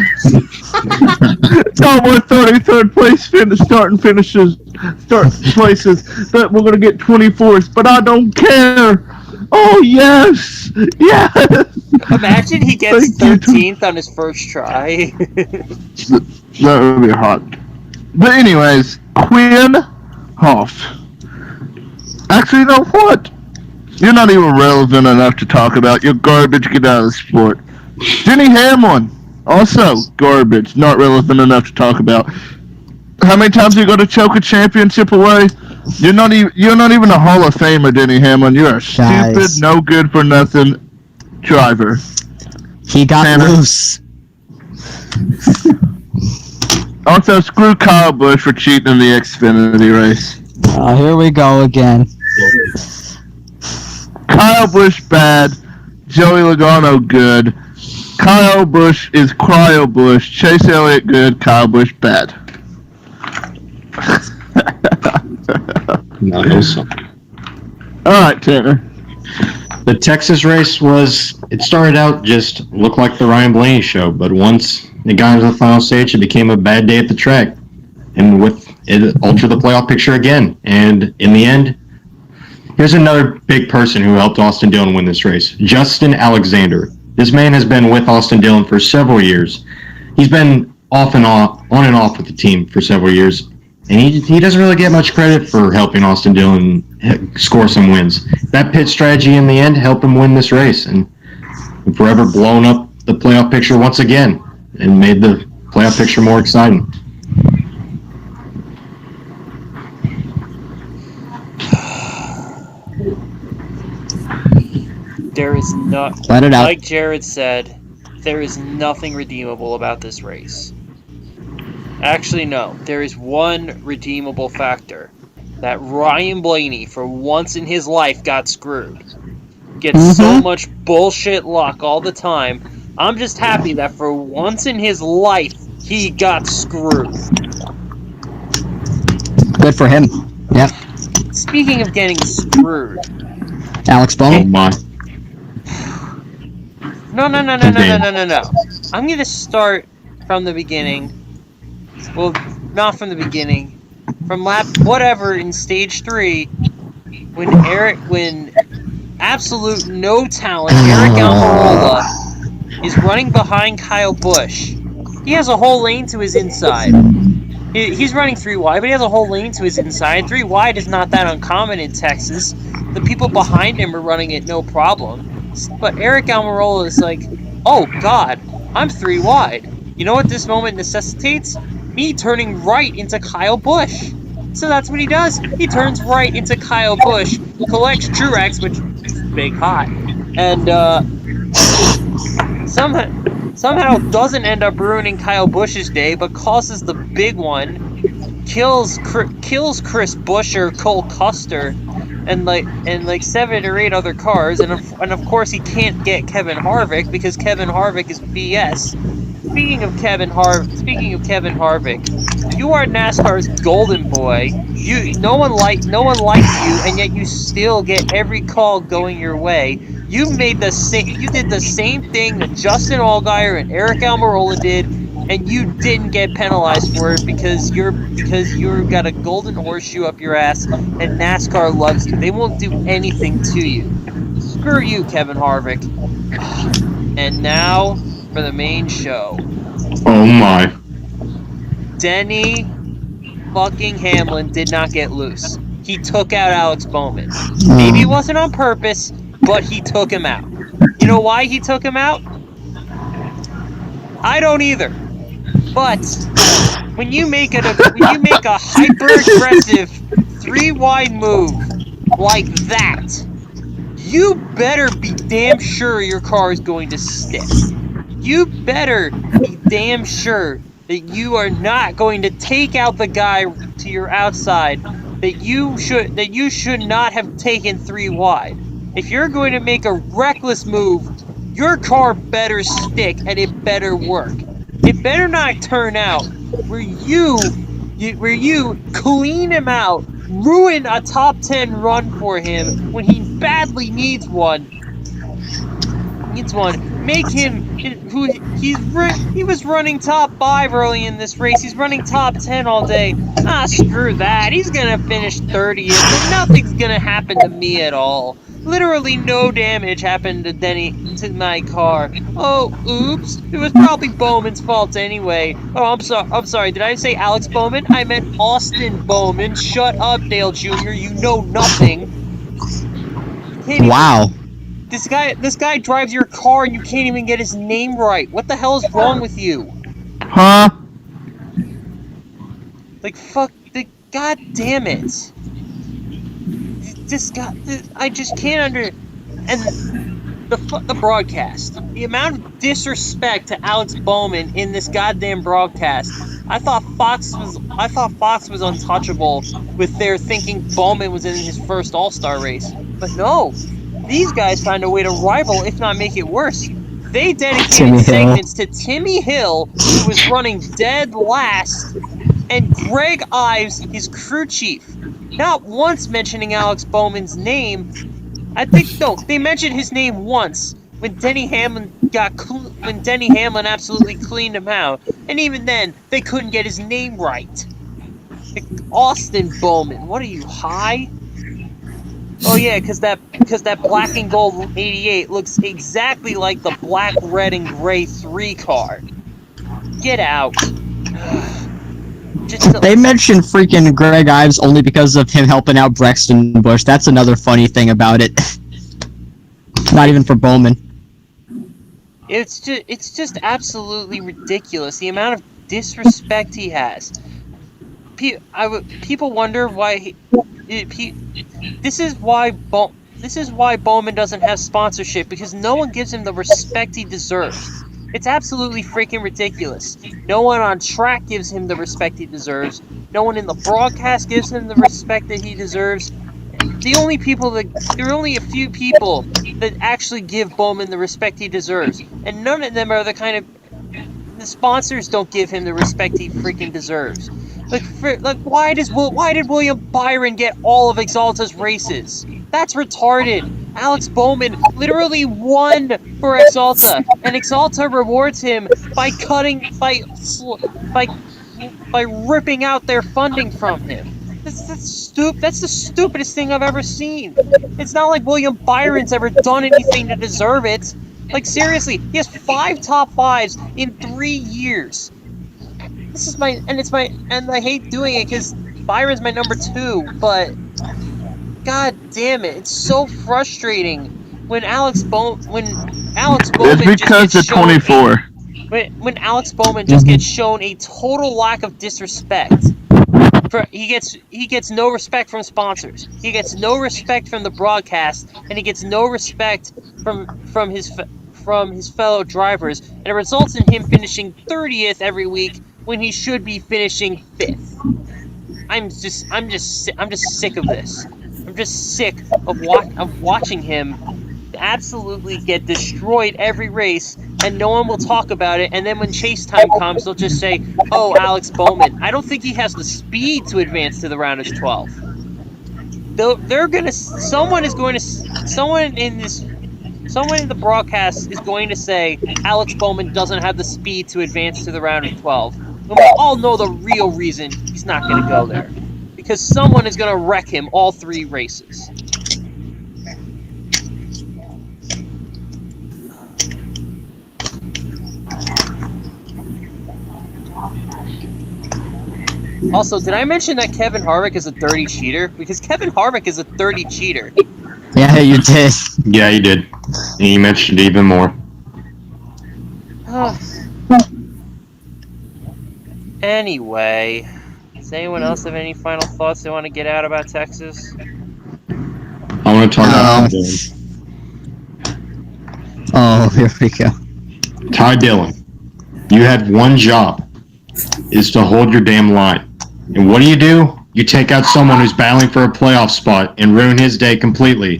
Cowboys 33rd place starting places, but we're gonna get 24th. But I don't care. Oh yes, yes. Imagine he gets 13th on his first try. That would be hot. But anyways, Quinn Hoff. Actually, you know what? You're not even relevant enough to talk about. You're garbage. Get out of the sport. Denny Hamlin, also garbage. Not relevant enough to talk about. How many times you got to choke a championship away? You're not even a Hall of Famer, Denny Hamlin. You're a stupid, no good for nothing driver. He got loose. Also, screw Kyle Busch for cheating in the Xfinity race. Here we go again. Kyle Busch bad. Joey Logano good. Kyle Busch is Cryo Busch. Chase Elliott good. Kyle Busch bad. Nice. Alright, Tanner. The Texas race it started out just looked like the Ryan Blaney show, but once it got into the final stage, it became a bad day at the track. And with it altered the playoff picture again. And in the end, here's another big person who helped Austin Dillon win this race. Justin Alexander. This man has been with Austin Dillon for several years. He's been on and off with the team for several years. And he doesn't really get much credit for helping Austin Dillon score some wins. That pit strategy in the end helped him win this race and forever blown up the playoff picture once again and made the playoff picture more exciting. There is not, Let it out. like Jared said, there is nothing redeemable about this race. Actually, no. There is one redeemable factor. That Ryan Blaney, for once in his life, got screwed. Gets so much bullshit luck all the time. I'm just happy that for once in his life, he got screwed. Good for him. Yep. Speaking of getting screwed. Alex Oh Bowman. my. No. I'm going to start from the beginning. Well, not from the beginning. From lap whatever in stage 3, when absolute no talent Eric Almirola is running behind Kyle Busch. He has a whole lane to his inside. He's running 3 wide, but he has a whole lane to his inside. 3 wide is not that uncommon in Texas. The people behind him are running it no problem. But Eric Almirola is like, oh God, I'm 3 wide. You know what this moment necessitates? Me turning right into Kyle Busch. So that's what he does. He turns right into Kyle Busch, collects Truex, which is big hot, and somehow doesn't end up ruining Kyle Busch's day, but causes the big one, kills Chris Buescher, Cole Custer, and like 7 or 8 other cars, and of course he can't get Kevin Harvick because Kevin Harvick is BS. Speaking of Kevin Harvick, you are NASCAR's golden boy. No one likes you, and yet you still get every call going your way. You did the same thing that Justin Allgaier and Eric Almirola did, and you didn't get penalized for it because you've got a golden horseshoe up your ass, and NASCAR loves you. They won't do anything to you. Screw you, Kevin Harvick. And now for the main show. Oh my. Denny fucking Hamlin did not get loose. He took out Alex Bowman. Maybe it wasn't on purpose, but he took him out. You know why he took him out? I don't either. But when you make a hyper aggressive 3 wide move like that, you better be damn sure your car is going to stick. You better be damn sure that you are not going to take out the guy to your outside that you should not have taken 3 wide. If you're going to make a reckless move, your car better stick and it better work. It better not turn out where you clean him out, ruin a top 10 run for him when he badly needs one. Make him he was running top 5 early in this race. He's running top 10 all day. Screw that. He's gonna finish 30th, and nothing's gonna happen to me at all. Literally no damage happened to my car. Oh, oops. It was probably Bowman's fault anyway. Oh, I'm sorry. Did I say Alex Bowman? I meant Austin Bowman. Shut up, Dale Jr. You know nothing. Wow. This guy drives your car and you can't even get his name right. What the hell is wrong with you? Huh? Like, fuck, god damn it. This guy, I just can't and the broadcast. The amount of disrespect to Alex Bowman in this goddamn broadcast. I thought Fox was untouchable with their thinking Bowman was in his first All-Star race. But no. These guys found a way to rival, if not make it worse. They dedicated segments to Timmy Hill, who was running dead last, and Greg Ives, his crew chief. Not once mentioning Alex Bowman's name. They mentioned his name once when Denny Hamlin absolutely cleaned him out, and even then they couldn't get his name right. Austin Bowman, what are you, high? Oh yeah, because that black and gold 88 looks exactly like the black, red, and gray 3 car. Get out. They mentioned freaking Greg Ives only because of him helping out Braxton Bush. That's another funny thing about it. Not even for Bowman. It's just absolutely ridiculous, the amount of disrespect he has. People wonder why this is why Bowman doesn't have sponsorship, because no one gives him the respect he deserves. It's absolutely freaking ridiculous. No one on track gives him the respect he deserves. No one in the broadcast gives him the respect that he deserves. There are only a few people that actually give Bowman the respect he deserves, and none of them are the sponsors don't give him the respect he freaking deserves. Why did William Byron get all of Exalta's races? That's retarded. Alex Bowman literally won for Exalta, and Exalta rewards him by ripping out their funding from him. That's the stupidest thing I've ever seen. It's not like William Byron's ever done anything to deserve it. Like, seriously, he has 5 top 5s in 3 years. And I hate doing it because Byron's my number 2, but god damn it, it's so frustrating when Alex Bowman It's because of 24. When Alex Bowman just gets shown a total lack of disrespect. He gets no respect from sponsors. He gets no respect from the broadcast, and he gets no respect from his fellow drivers, and it results in him finishing 30th every week when he should be finishing 5th. I'm just sick of this. I'm just sick of watching him absolutely get destroyed every race, and no one will talk about it, and then when chase time comes, they'll just say, oh, Alex Bowman. I don't think he has the speed to advance to the round of 12. Someone in the broadcast is going to say Alex Bowman doesn't have the speed to advance to the round of 12. And we all know the real reason he's not going to go there. Because someone is going to wreck him all 3 races. Also, did I mention that Kevin Harvick is a dirty cheater? Because Kevin Harvick is a dirty cheater. Yeah, you did. Yeah, you did. And you mentioned it even more. Anyway, does anyone else have any final thoughts they want to get out about Texas? I want to talk about Oh, here we go. Ty Dillon. You had one job, is to hold your damn line. And what do? You take out someone who's battling for a playoff spot and ruin his day completely.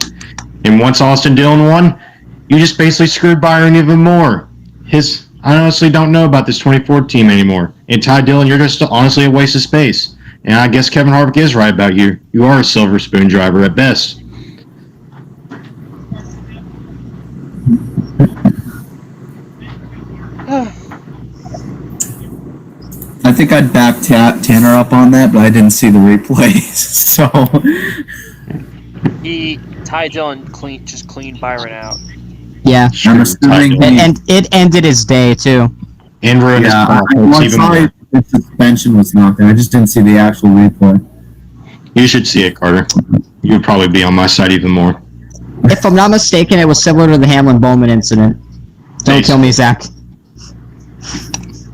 And once Austin Dillon won, you just basically screwed Byron even more. I honestly don't know about this 24 team anymore. And Ty Dillon, you're just honestly a waste of space. And I guess Kevin Harvick is right about you. You are a silver spoon driver at best. I think I'd back Tanner up on that, but I didn't see the replay, so. Ty Dillon just cleaned Byron out. Yeah. I'm assuming And it ended his day, too. And ruined his confidence even more. The suspension was not there. I just didn't see the actual replay. You should see it, Carter. You would probably be on my side even more. If I'm not mistaken, it was similar to the Hamlin-Bowman incident. Don't kill me, Zach.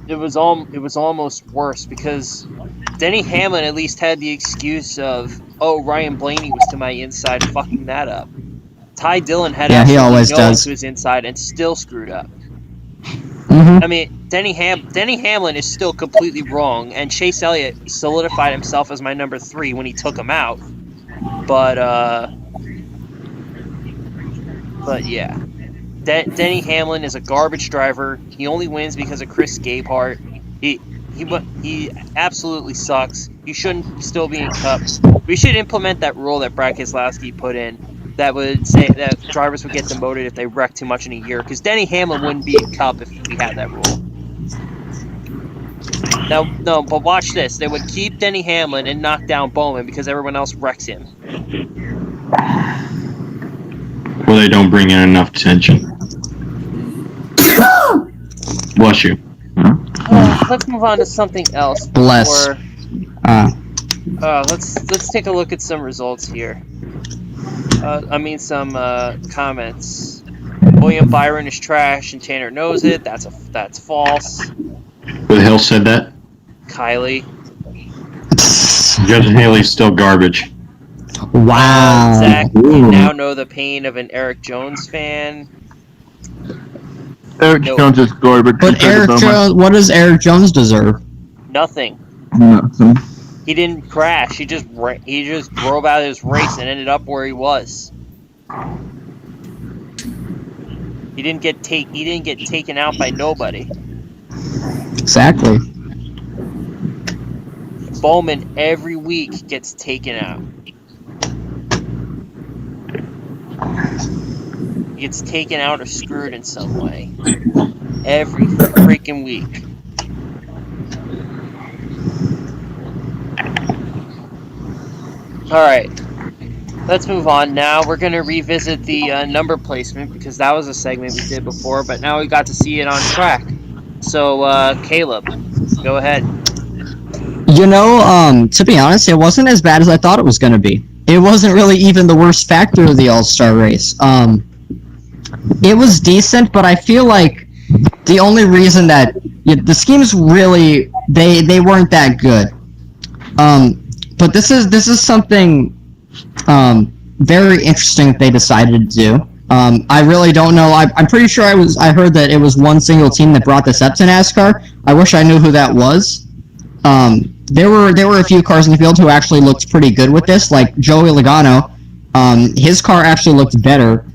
It was almost worse because Denny Hamlin at least had the excuse of, oh, Ryan Blaney was to my inside fucking that up. Ty Dillon had Yeah, he absolutely always no one does. to his inside and still screwed up. Mm-hmm. I mean, Denny Hamlin is still completely wrong, and Chase Elliott solidified himself as my number 3 when he took him out. But yeah, Denny Hamlin is a garbage driver. He only wins because of Chris Gabehart. He absolutely sucks. He shouldn't still be in Cup. We should implement that rule that Brad Keselowski put in that would say that drivers would get demoted if they wreck too much in a year. Because Denny Hamlin wouldn't be in Cup if we had that rule. No, but watch this. They would keep Denny Hamlin and knock down Bowman because everyone else wrecks him. Well, they don't bring in enough attention. Bless you. Let's move on to something else. Bless. Let's take a look at some results here. Some comments. William Byron is trash and Tanner knows it. That's false. Who the hell said that? Kylie. Justin Haley's still garbage. Wow. Zach, you now know the pain of an Eric Jones fan. Eric Jones is garbage. But what does Eric Jones deserve? Nothing. Nothing. He didn't crash. He just drove out of his race and ended up where he was. He didn't get taken out by nobody. Exactly. Bowman every week gets taken out. He gets taken out or screwed in some way. Every freaking week. Alright. Let's move on now. We're going to revisit the number placement because that was a segment we did before, but now we got to see it on track. So, Caleb, go ahead. You know, to be honest, it wasn't as bad as I thought it was going to be. It wasn't really even the worst factor of the All-Star race. It was decent, but I feel like the only reason that the schemes really they weren't that good. But this is something very interesting that they decided to do. I really don't know. I'm pretty sure I heard that it was one single team that brought this up to NASCAR. I wish I knew who that was. There were a few cars in the field who actually looked pretty good with this, like Joey Logano. His car actually looked better,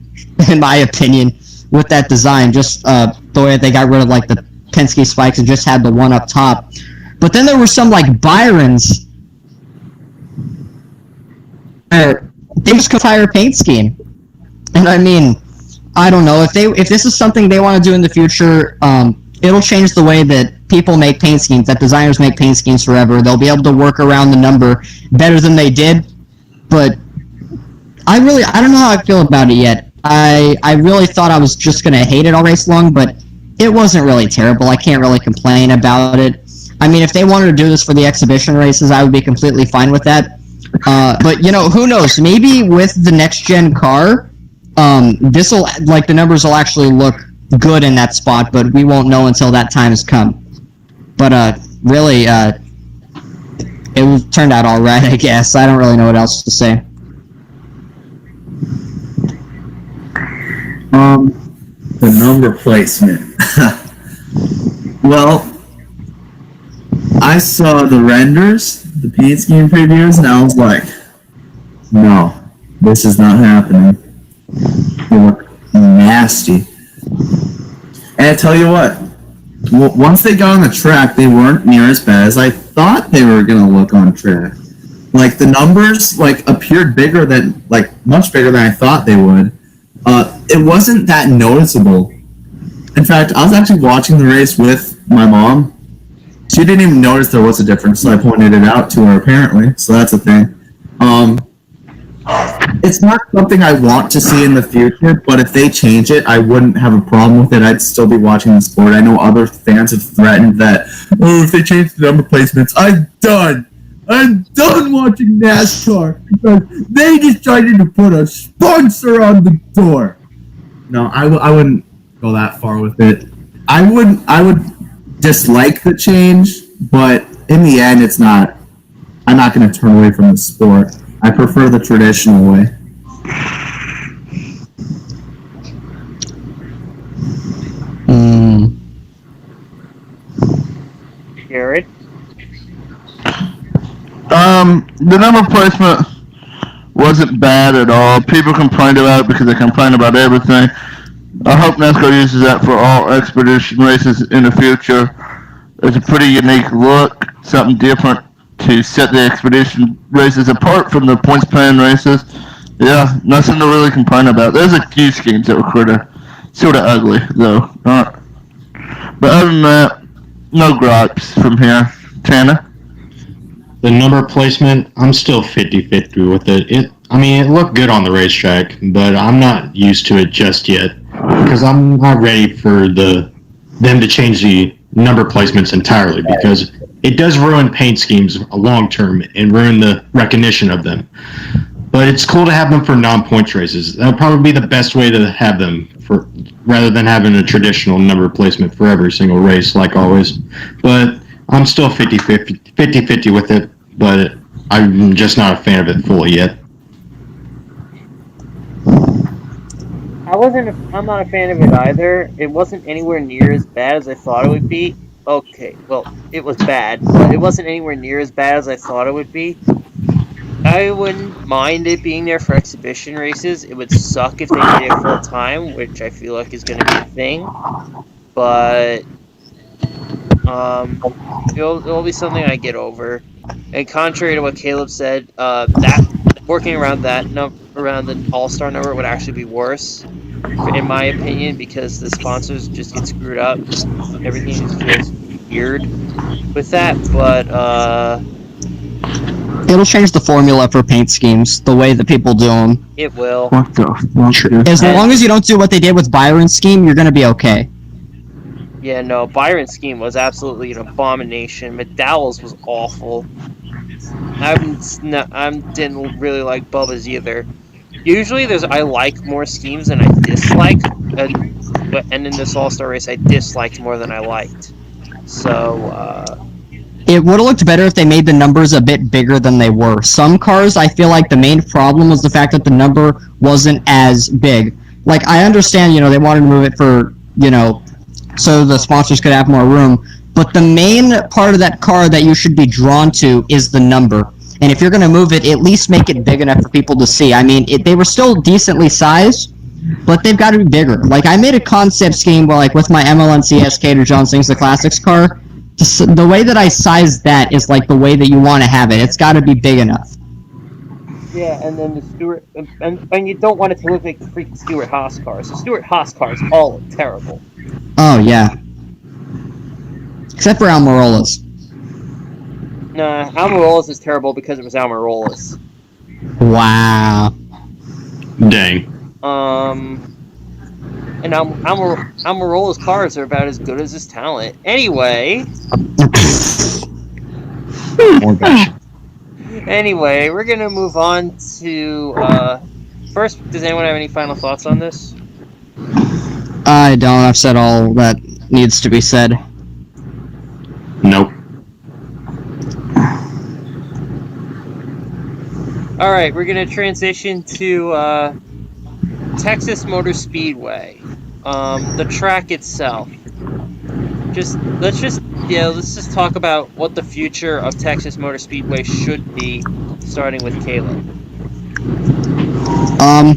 in my opinion, with that design. Just the way that they got rid of like the Penske spikes and just had the one up top. But then there were some like Byron's. They just could hire a paint scheme, and I mean, I don't know if this is something they want to do in the future. It'll change the way that people make paint schemes, that designers make paint schemes forever. They'll be able to work around the number better than they did. But I don't know how I feel about it yet. I really thought I was just gonna hate it all race long, but it wasn't really terrible. I can't really complain about it. I mean, if they wanted to do this for the exhibition races, I would be completely fine with that. But you know, who knows? Maybe with the next gen car, this'll like the numbers will actually look good in that spot, but we won't know until that time has come. But really, it turned out all right, I guess. I don't really know what else to say. The number placement. Well, I saw the renders, the paint scheme previews, and I was like, no, this is not happening. They look nasty. And I tell you what, once they got on the track, they weren't near as bad as I thought they were going to look on track. Like, the numbers, like, appeared bigger than, like, much bigger than I thought they would. It wasn't that noticeable. In fact, I was actually watching the race with my mom. She didn't even notice there was a difference, so I pointed it out to her, apparently. So that's a thing. It's not something I want to see in the future, but if they change it, I wouldn't have a problem with it. I'd still be watching the sport. I know other fans have threatened that, if they change the number placements, I'm done watching NASCAR because they decided to put a sponsor on the door. No, I wouldn't go that far with it. I would dislike the change, but in the end, it's not. I'm not going to turn away from the sport. I prefer the traditional way. the number placement wasn't bad at all. People complained about it because they complain about everything. I hope NASCAR uses that for all expedition races in the future. It's a pretty unique look, something different to set the expedition races apart from the points paying races. Yeah, nothing to really complain about. There's a few schemes that were sort of ugly, though. But other than that, no gripes from here. Tanner? The number placement, I'm still 50-50 with it. It looked good on the racetrack, but I'm not used to it just yet because I'm not ready for them to change the number placements entirely because it does ruin paint schemes long term and ruin the recognition of them. But it's cool to have them for non-points races. That'll probably be the best way to have them rather than having a traditional number placement for every single race like always. But I'm still 50-50 with it, but I'm just not a fan of it fully yet. I'm not a fan of it either. It wasn't anywhere near as bad as I thought it would be. Okay, well, it was bad, but it wasn't anywhere near as bad as I thought it would be. I wouldn't mind it being there for exhibition races. It would suck if they did it full time, which I feel like is going to be a thing. But it'll be something I get over. And contrary to what Caleb said, that working around around the All-Star number would actually be worse, in my opinion, because the sponsors just get screwed up. Everything just feels weird with that, but It'll change the formula for paint schemes, the way that people do them. it will. What the fuck? As long as you don't do what they did with Byron's scheme, you're going to be okay. Yeah, no, Byron's scheme was absolutely an abomination. McDowell's was awful. I didn't really like Bubba's either. Usually, I like more schemes than I dislike, and in this All-Star race, I disliked more than I liked. So, It would have looked better if they made the numbers a bit bigger than they were. Some cars, I feel like the main problem was the fact that the number wasn't as big. Like, I understand, they wanted to move it for, so the sponsors could have more room. But the main part of that car that you should be drawn to is the number. And if you're going to move it, at least make it big enough for people to see. I mean, they were still decently sized, but they've got to be bigger. Like, I made a concept scheme where, with my MLNC Cater John Sings the Classics car, the way that I sized that is like the way that you want to have it. It's got to be big enough. yeah, and then the Stewart... And you don't want it to look like the freaking Stewart Haas cars. The Stewart Haas cars all look terrible. Oh, yeah. Except for Almirola's. Nah, Almirola's is terrible because it was Almirola's. Wow. Dang. And Almirola's cars are about as good as his talent. Anyway... More bash. Anyway, we're gonna move on to, first, does anyone have any final thoughts on this? I don't. I've said all that needs to be said. Nope. Alright, we're gonna transition to, Texas Motor Speedway. The track itself. Let's just talk about what the future of Texas Motor Speedway should be, starting with Caleb. Out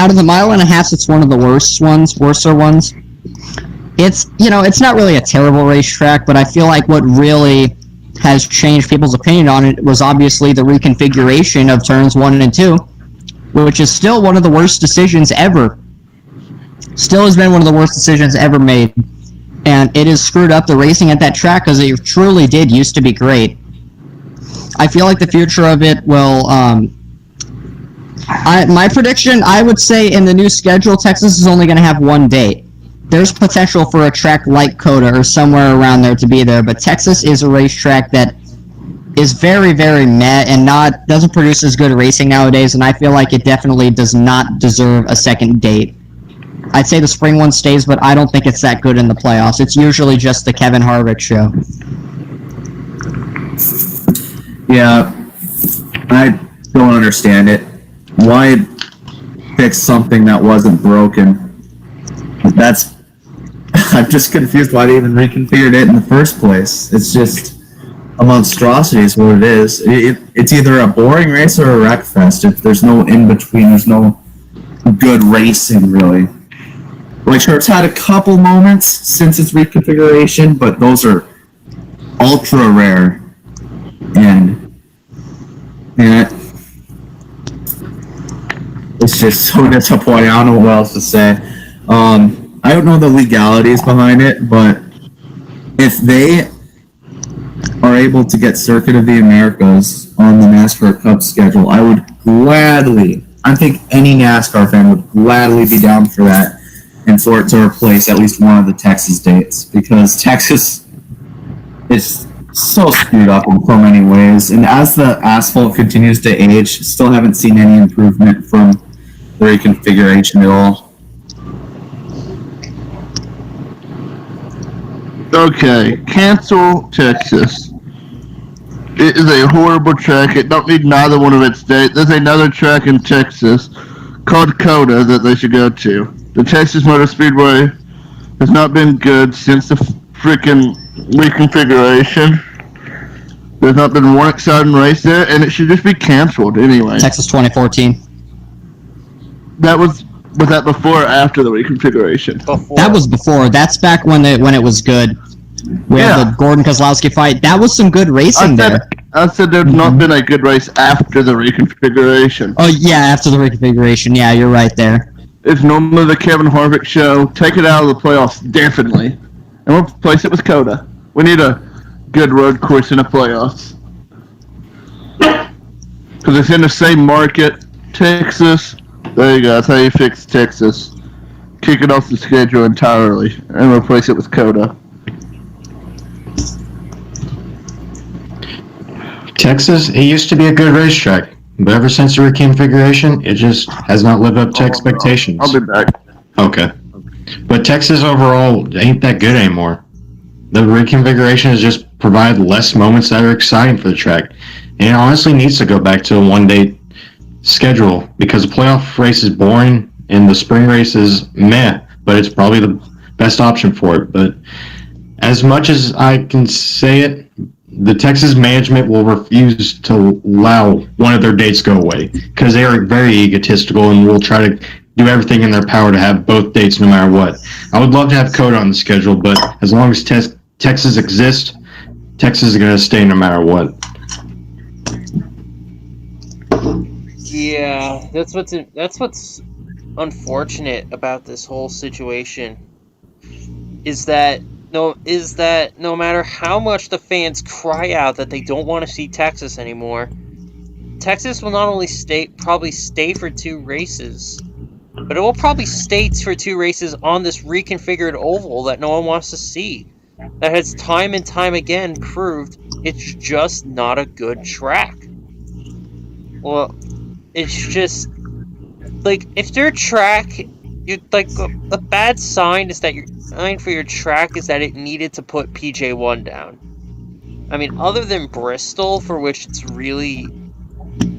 of the 1.5 miles, it's one of the worser ones. It's not really a terrible racetrack, but I feel like what really has changed people's opinion on it was obviously the reconfiguration of turns 1 and 2, which is still one of the worst decisions ever. Still has been one of the worst decisions ever made. And it has screwed up the racing at that track because it truly did used to be great. I feel like the future of it will, my prediction, I would say in the new schedule, Texas is only going to have one date. There's potential for a track like COTA or somewhere around there to be there, but Texas is a racetrack that is very, very meh and doesn't produce as good racing nowadays, and I feel like it definitely does not deserve a second date. I'd say the spring one stays, but I don't think it's that good in the playoffs. It's usually just the Kevin Harvick show. Yeah, I don't understand it. Why fix something that wasn't broken? I'm just confused why they even reconfigured it in the first place. It's just a monstrosity is what it is. It's either a boring race or a wreck fest. If there's no in between, there's no good racing really. Like, sure, it's had a couple moments since its reconfiguration, but those are ultra rare. And yeah, it's just so disappointing. I don't know what else to say. I don't know the legalities behind it, but if they are able to get Circuit of the Americas on the NASCAR Cup schedule, I would gladly, I think any NASCAR fan would gladly be down for that, and for it to replace at least one of the Texas dates, because Texas is so screwed up in so many ways, and as the asphalt continues to age, still haven't seen any improvement from the reconfiguration at all. Okay, cancel Texas. It is a horrible track. It don't need neither one of its dates. There's another track in Texas called Coda that they should go to. The Texas Motor Speedway has not been good since the freaking reconfiguration. There's not been one exciting race there, and it should just be canceled anyway. Texas 2014. Was that before or after the reconfiguration? Before. That was before. That's back when it was good. We had the Gordon Kozlowski fight. That was some good racing there. I said there's not been a good race after the reconfiguration. Oh yeah, after the reconfiguration. Yeah, you're right there. It's normally the Kevin Harvick show. Take it out of the playoffs, definitely. And we'll replace it with Coda. We need a good road course in the playoffs. Because it's in the same market. Texas. There you go. That's how you fix Texas. Kick it off the schedule entirely and replace it with Coda. Texas, it used to be a good racetrack, but ever since the reconfiguration, it just has not lived up to expectations. I'll be back. Okay. But Texas overall ain't that good anymore. The reconfiguration has just provided less moments that are exciting for the track. And it honestly needs to go back to a one-day schedule, because the playoff race is boring and the spring race is meh, but it's probably the best option for it. But as much as I can say it, the Texas management will refuse to allow one of their dates go away, because they are very egotistical and will try to do everything in their power to have both dates no matter what. I would love to have Coda on the schedule, but as long as Texas exists, Texas is going to stay no matter what. Yeah, that's what's unfortunate about this whole situation. Is that no matter how much the fans cry out that they don't want to see Texas anymore, Texas will not only probably stay for 2 races, but it will probably stay for 2 races on this reconfigured oval that no one wants to see. That has time and time again proved it's just not a good track. Well, it's just like, if their track, a bad sign is that for your track is that it needed to put PJ1 down. I mean, other than Bristol, for which it's really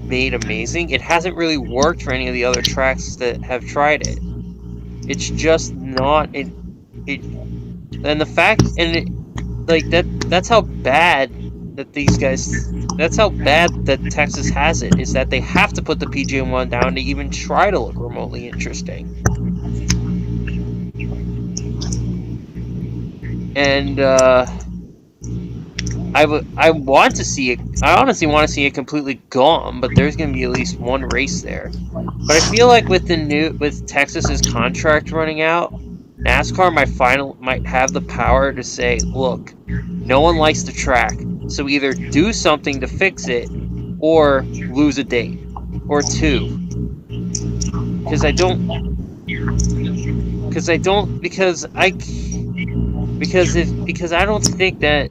made amazing, it hasn't really worked for any of the other tracks that have tried it. It's just not and the fact, and that's how bad that these guys, that's how bad that Texas has it, is that they have to put the PJ1 down to even try to look remotely interesting. And I want to see it. I honestly want to see it completely gone, but there's going to be at least one race there. But I feel like with Texas's contract running out, NASCAR might have the power to say, look, no one likes the track, so either do something to fix it, or lose a date, or 2. Because I don't think that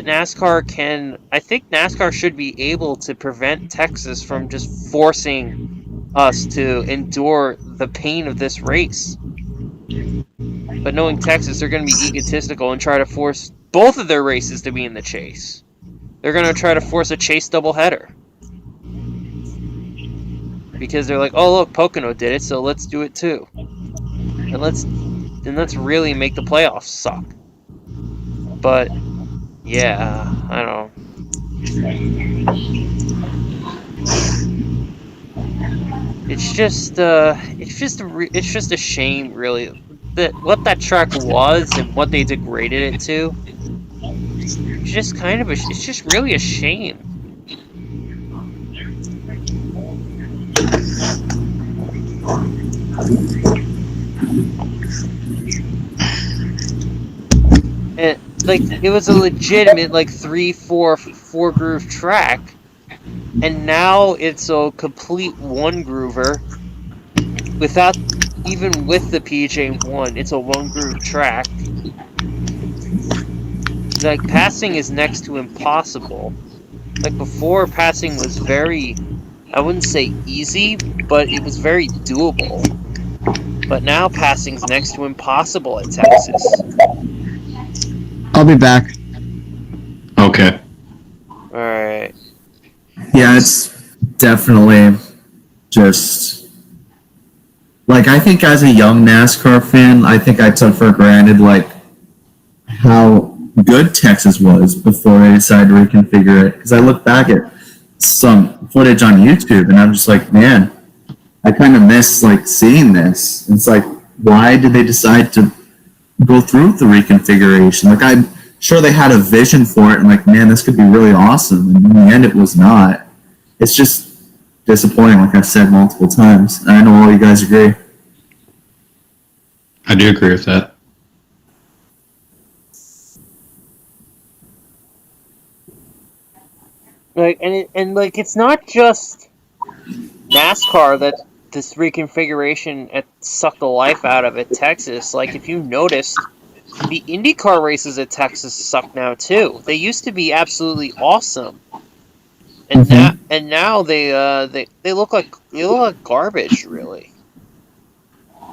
NASCAR can. I think NASCAR should be able to prevent Texas from just forcing us to endure the pain of this race. But knowing Texas, they're going to be egotistical and try to force both of their races to be in the chase. They're going to try to force a chase doubleheader. Because they're like, oh look, Pocono did it, so let's do it too. And let's really make the playoffs suck. But yeah, I don't know. It's just a shame, really, that what that track was and what they degraded it to. It's just it's just really a shame. And like, it was a legitimate like 3-4 groove track, and now it's a complete one groover without, even with the PJ1, it's a one groove track. Like, passing is next to impossible. Like, before, passing was very, I wouldn't say easy, but it was very doable. But now passing's next to impossible at Texas. I'll be back. Okay. Alright. Yeah, it's definitely just like, I think as a young NASCAR fan, I think I took for granted like how good Texas was before they decided to reconfigure it. Because I look back at some footage on YouTube and I'm just like, man, I kind of miss like seeing this. It's like, why did they decide to go through with the reconfiguration? Like, I'm sure they had a vision for it and like, man, this could be really awesome. And in the end, it was not. It's just disappointing, like I've said multiple times. And I know all you guys agree. I do agree with that. Like, and like, it's not just NASCAR that this reconfiguration sucked the life out of at Texas. Like, if you noticed, the IndyCar races at Texas suck now too. They used to be absolutely awesome, and now they look like garbage, really.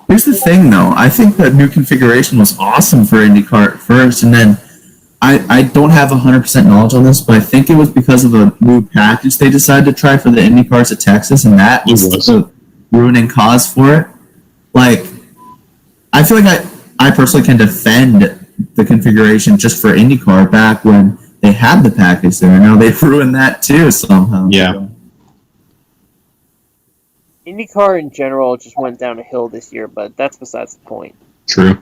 Here's the thing, though. I think that new configuration was awesome for IndyCar at first, and then I don't have 100% knowledge on this, but I think it was because of a new package they decided to try for the IndyCars at Texas, and that was the ruining cause for it. Like, I feel like I personally can defend the configuration just for IndyCar back when they had the package there. Now they've ruined that too somehow. Yeah. IndyCar in general just went down a hill this year, but that's besides the point. True.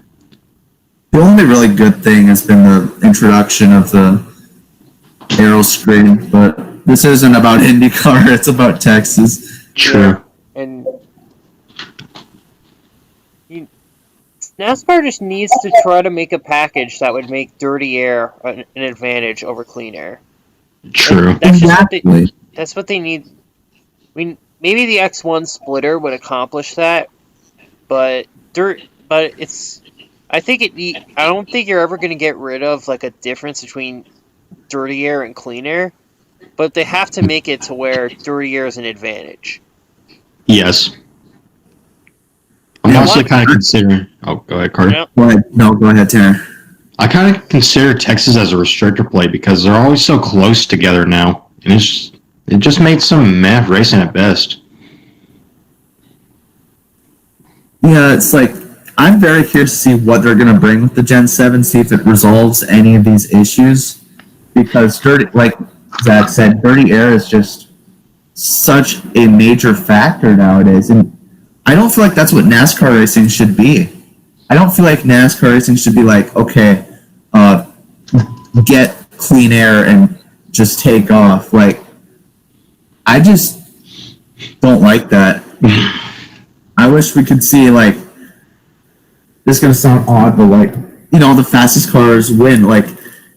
The only really good thing has been the introduction of the aero screen, but this isn't about IndyCar, it's about Texas. True. And NASCAR just needs to try to make a package that would make dirty air an advantage over clean air. True. That's just Exactly. that's what they need. I mean, maybe the X1 splitter would accomplish that, but it's. I don't think you're ever going to get rid of like a difference between dirty air and clean air, but they have to make it to where dirty air is an advantage. Yes. I'm also kind of considering. Oh, go ahead, Carter. Yep. Go ahead, Tanner. I kind of consider Texas as a restrictor plate because they're always so close together now, and it just made some meh racing at best. Yeah, it's like, I'm very curious to see what they're going to bring with the Gen 7, see if it resolves any of these issues. Because dirty, like Zach said, dirty air is just such a major factor nowadays. And I don't feel like that's what NASCAR racing should be. I don't feel like NASCAR racing should be like, okay, get clean air and just take off. Like, I just don't like that. I wish we could see, like, this is going to sound odd, but like, the fastest cars win. Like,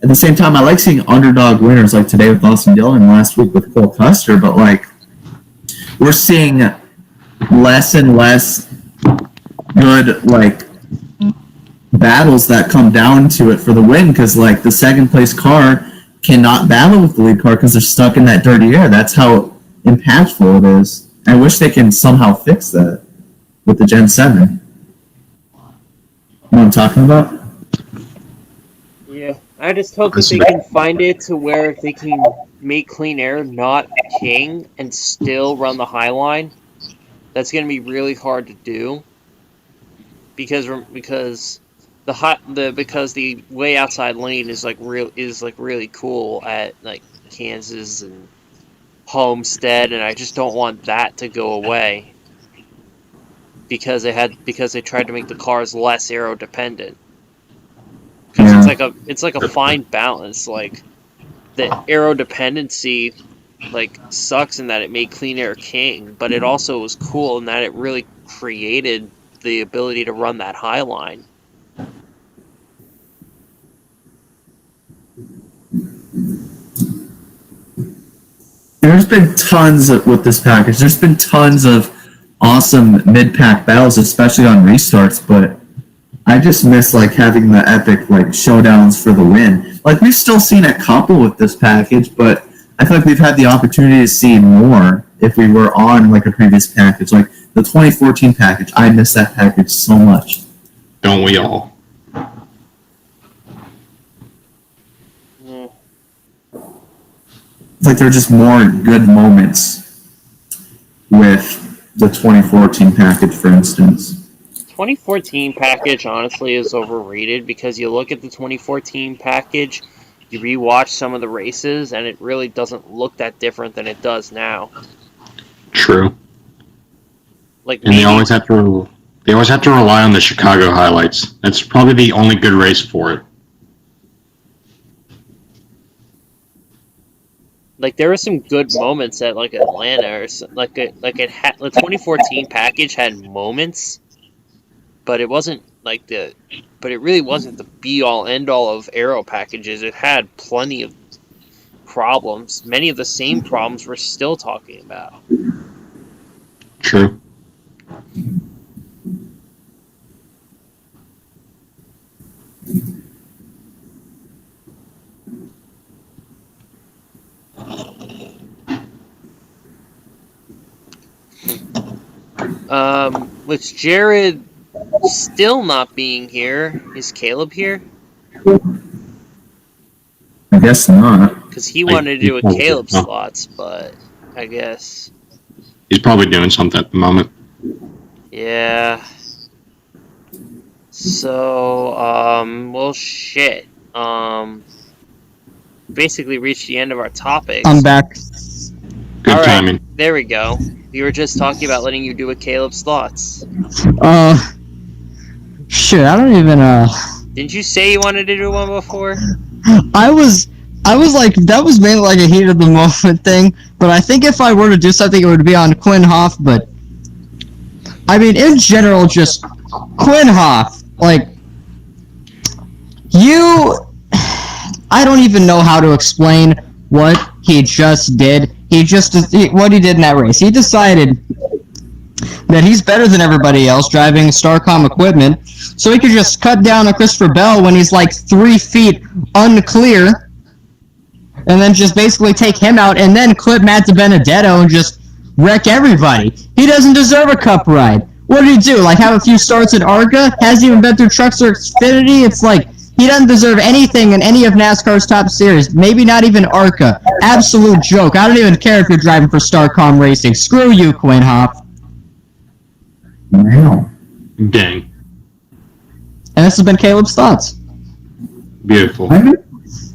at the same time, I like seeing underdog winners, like today with Austin Dillon, last week with Cole Custer, but like, we're seeing less and less good, like, battles that come down to it for the win, because like the second place car cannot battle with the lead car because they're stuck in that dirty air. That's how impactful it is. I wish they can somehow fix that with the Gen 7. You know what I'm talking about? Yeah, I just hope that they can find it to where they can make clean air not king and still run the high line. That's going to be really hard to do because because the way outside lane is really cool at like Kansas and Homestead, and I just don't want that to go away because they tried to make the cars less aero dependent. Because it's like a fine balance. Like the aero dependency like sucks in that it made clean air king, but it also was cool in that it really created the ability to run that high line. There's been tons with this package. There's been tons of awesome mid-pack battles, especially on restarts, but I just miss like having the epic like showdowns for the win. Like we've still seen a couple with this package, but I feel like we've had the opportunity to see more if we were on like a previous package. Like the 2014 package, I miss that package so much. Don't we all? It's like there are just more good moments with the 2014 package, for instance. 2014 package honestly is overrated because you look at the 2014 package, you rewatch some of the races, and it really doesn't look that different than it does now. True. Like, and they always have to rely on the Chicago highlights. That's probably the only good race for it. Like there were some good moments at like Atlanta or the 2014 package had moments, but it wasn't like it really wasn't the be all end all of aero packages. It had plenty of problems. Many of the same problems we're still talking about. True. With Jared still not being here, is Caleb here? I guess not. Because he wanted to do a Caleb slots, but I guess he's probably doing something at the moment. Yeah. So, well, shit. Basically reached the end of our topics. I'm back. Good All timing. Right, there we go. We were just talking about letting you do a Caleb slots. Shit, I don't even, Didn't you say you wanted to do one before? I was like, that was mainly like a heat of the moment thing, but I think if I were to do something, it would be on Quinn Hoff, but, I mean, in general, just, Quinn Hoff, like, I don't even know how to explain what he just did. What he did in that race. He decided that he's better than everybody else driving Starcom equipment, so he could just cut down on Christopher Bell when he's like 3 feet unclear, and then just basically take him out, and then clip Matt DiBenedetto and just wreck everybody. He doesn't deserve a cup ride. What did he do? Like have a few starts at ARCA? Hasn't even been through Trucks or Xfinity? It's like he doesn't deserve anything in any of NASCAR's top series. Maybe not even ARCA. Absolute joke. I don't even care if you're driving for Starcom Racing. Screw you, Quinn Hoff. Wow. Dang. And this has been Caleb's thoughts. Beautiful.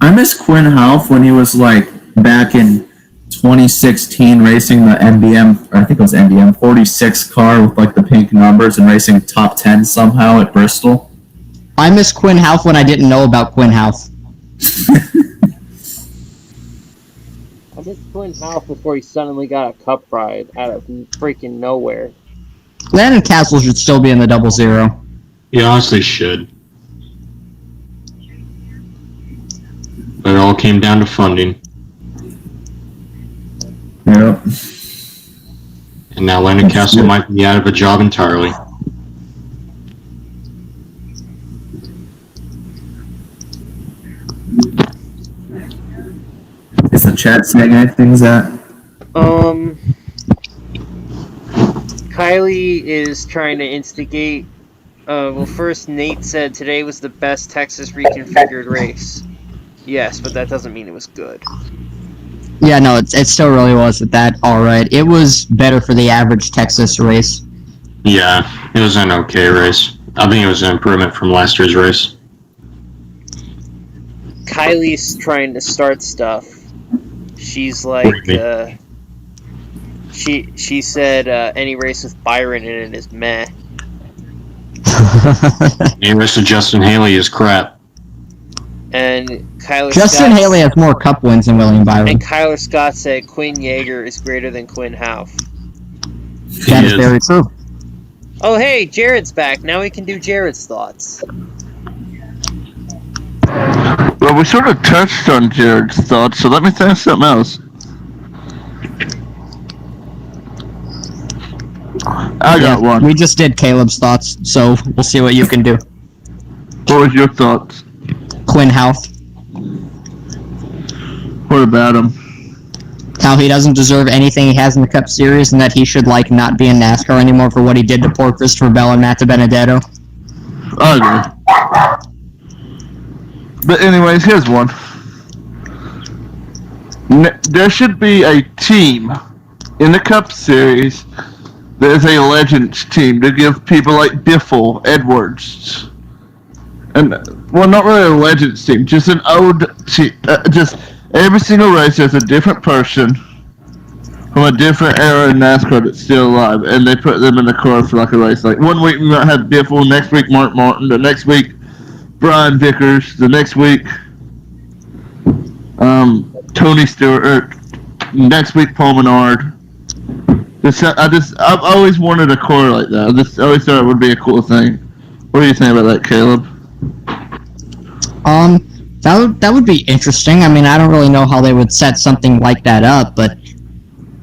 I miss Quinn Hoff when he was like back in 2016 racing the NBM, or I think it was NBM 46 car with like the pink numbers and racing top 10 somehow at Bristol. I miss Quinn Hoff when I didn't know about Quinn Hoff. I miss Quinn Hoff before he suddenly got a cup ride out of freaking nowhere. Landon Castle should still be in the 00. He honestly should. But it all came down to funding. Yep. And now Landon Castle might be out of a job entirely. Is the chat saying anything, Zach? Kylie is trying to instigate. Well, first Nate said today was the best Texas reconfigured race. Yes, but that doesn't mean it was good. Yeah, no, it still really wasn't that alright. It was better for the average Texas race. Yeah, it was an okay race. I think it was an improvement from last year's race. Kylie's trying to start stuff. She's What like, do you she said any race with Byron in it is meh. The race of Justin Haley is crap. And Justin Haley has more cup wins than William Byron. And Kyler Scott said Quinn Yeager is greater than Quinn Houff. That is very true. Oh, hey, Jared's back. Now we can do Jared's thoughts. Well, we sort of touched on Jared's thoughts, so let me think of something else. I got one. We just did Caleb's thoughts, so we'll see what you can do. What was your thoughts? Quinn Houff. What about him? How he doesn't deserve anything he has in the Cup Series, and that he should not be in NASCAR anymore for what he did to poor Christopher Bell and Matt Benedetto. I agree. But anyways, here's one. There should be a team in the Cup Series that is a Legends team to give people like Biffle, Edwards, and, well, not really a Legends team, just an old team. Just every single race there's a different person from a different era in NASCAR that's still alive, and they put them in the car for like a race. Like one week we might have Biffle, next week Mark Martin, the next week Brian Vickers, the next week Tony Stewart, next week Paul Menard. I've always wanted a car like that. I always thought it would be a cool thing. What do you think about that, Caleb? That would be interesting. I mean, I don't really know how they would set something like that up, but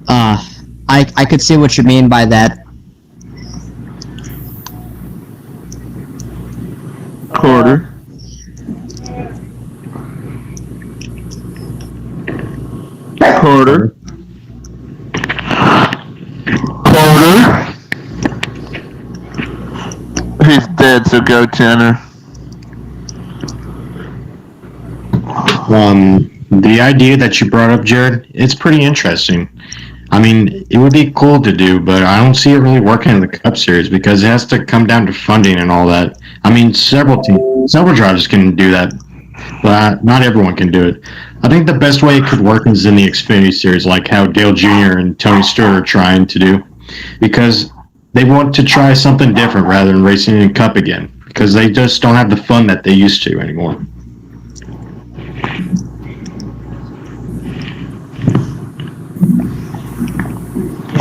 I could see what you mean by that. Quarter. He's dead, so go Tanner. The idea that you brought up, Jared, it's pretty interesting. I mean, it would be cool to do, but I don't see it really working in the Cup Series because it has to come down to funding and all that. I mean, several drivers can do that, but not everyone can do it. I think the best way it could work is in the Xfinity Series, like how Dale Jr. and Tony Stewart are trying to do, because they want to try something different rather than racing in Cup again, because they just don't have the fun that they used to anymore.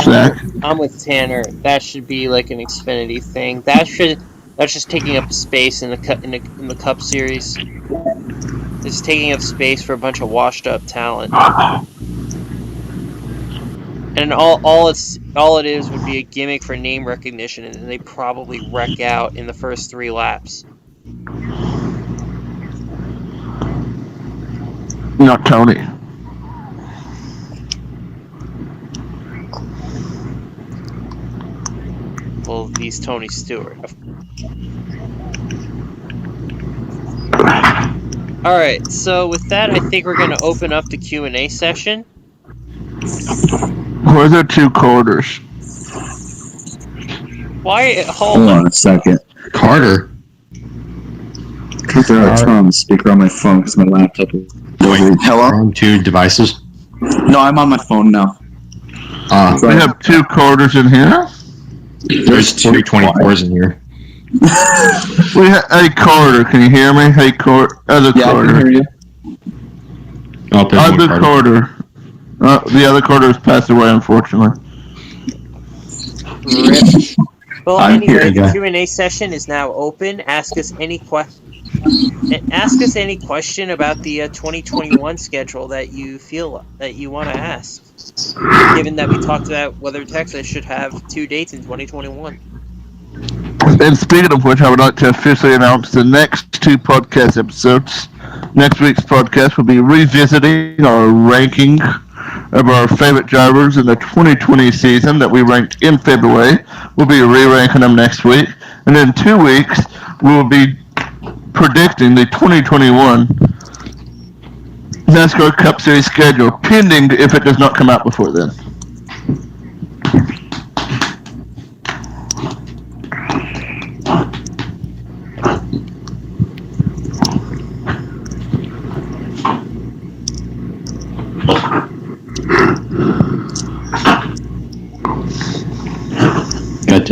Zach? I'm with Tanner. That should be like an Xfinity thing. That's just taking up space in the Cup Series. It's taking up space for a bunch of washed up talent. And all it is would be a gimmick for name recognition, and they probably wreck out in the first 3 laps. Not Tony. Well, he's Tony Stewart. Alright, so with that, I think we're going to open up the Q&A session. Where's the 2 quarters? Why? Hold on a second. Carter? Because there are on the speaker on my phone because my laptop is... Hello? On 2 devices? No, I'm on my phone now. We have 2 quarters in here? There's 2 24s in here. We have a quarter. Can you hear me? Hey, quarter. Other quarter. I can hear you. Oh, there's one Other quarter. The other quarter has passed away, unfortunately. Rip. Well, I'm anyway, here, the yeah. Q&A session is now open. Ask us any question about the 2021 schedule that you feel that you want to ask. Given that we talked about whether Texas should have 2 dates in 2021. And speaking of which, I would like to officially announce the next 2 podcast episodes. Next week's podcast will be revisiting our ranking of our favorite drivers in the 2020 season that we ranked in February. We'll be re-ranking them next week. And in 2 weeks, we will be predicting the 2021 NASCAR Cup Series schedule, pending if it does not come out before then.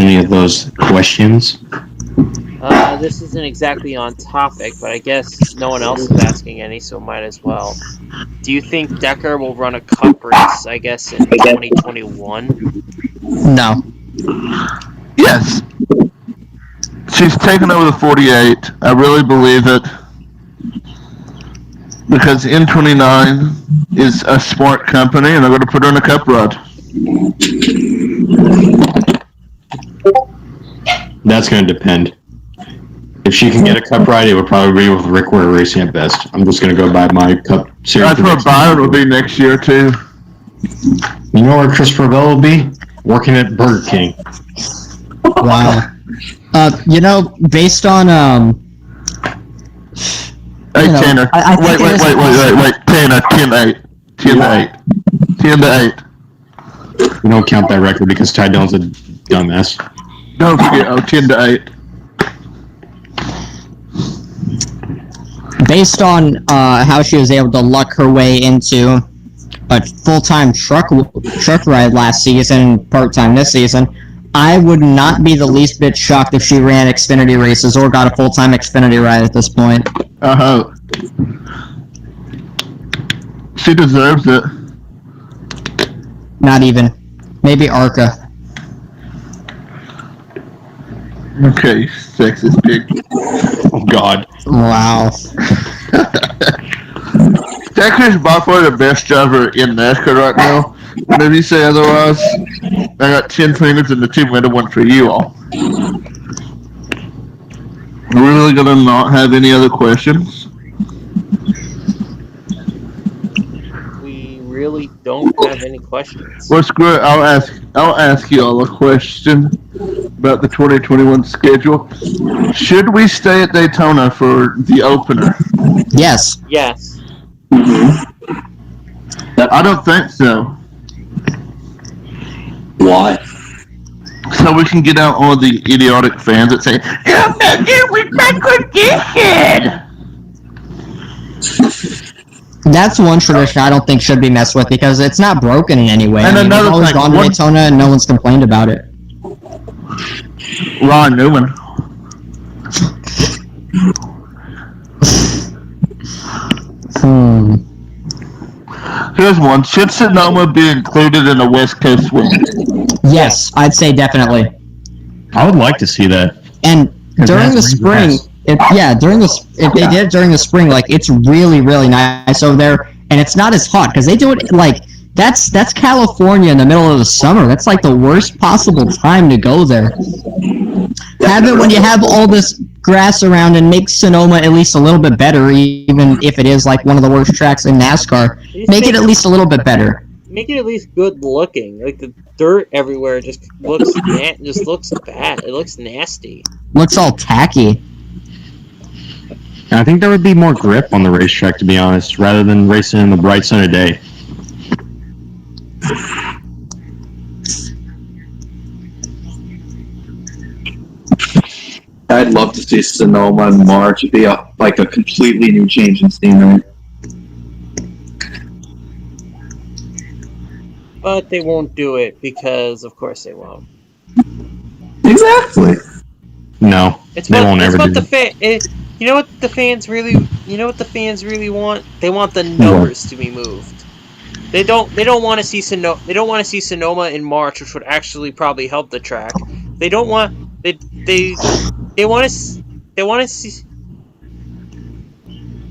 any of those questions? This isn't exactly on topic, but I guess no one else is asking any, so might as well. Do you think Decker will run a cup race, I guess, in 2021? No. Yes. She's taken over the 48. I really believe it. Because N29 is a smart company, and they're going to put her in a cup rod. That's going to depend. If she can get a cup ride, it would probably be with Rick Ware Racing at best. I'm just going to go by my cup series. That's where Byron will be next year, too. You know where Christopher Bell will be? Working at Burger King. Wow. Based on Hey, Tanner. I think Wait. Tanner, 10 to 8. We don't count that record because Ty Dillon's a dumbass. Don't forget, 10 to 8. Based on how she was able to luck her way into a full-time truck ride last season and part-time this season, I would not be the least bit shocked if she ran Xfinity races or got a full-time Xfinity ride at this point. She deserves it. Not even. Maybe ARCA. Okay, sexist pig. Oh, God. Wow. Decker's by far the best driver in NASCAR right now. And if you say otherwise, I got 10 fingers and the 2-minute one for you all. Are we really gonna not have any other questions? We really don't have any questions. Well, screw it. I'll ask you all a question about the 2021 schedule. Should we stay at Daytona for the opener? Yes. Yes. I don't think so. Why? So we can get out all the idiotic fans that say, "I'm not good with my condition." That's one tradition I don't think should be messed with because it's not broken in any way. And another we've always thing, gone to Daytona and no one's complained about it. Ron Newman. Here's one. Should Sonoma be included in the West Coast win? Yes, I'd say definitely. I would like to see that. And during the that's spring, if they did it during the spring, like it's really, really nice over there, and it's not as hot because they do it like that's California in the middle of the summer. That's like the worst possible time to go there. Have it when you have all this grass around and make Sonoma at least a little bit better, even if it is like one of the worst tracks in NASCAR. Make it at least a little bit better. Make it at least good looking. Like the dirt everywhere just looks bad. It looks nasty. Looks all tacky. I think there would be more grip on the racetrack, to be honest, rather than racing in the bright sunny day. I'd love to see Sonoma in March. It'd be a completely new change in scenery. But they won't do it because, of course, they won't. Exactly. No, they won't ever do it. You know what the fans really want? They want the numbers to be moved. They don't want to see Sonoma. They don't want to see Sonoma in March, which would actually probably help the track. They don't want they want to see.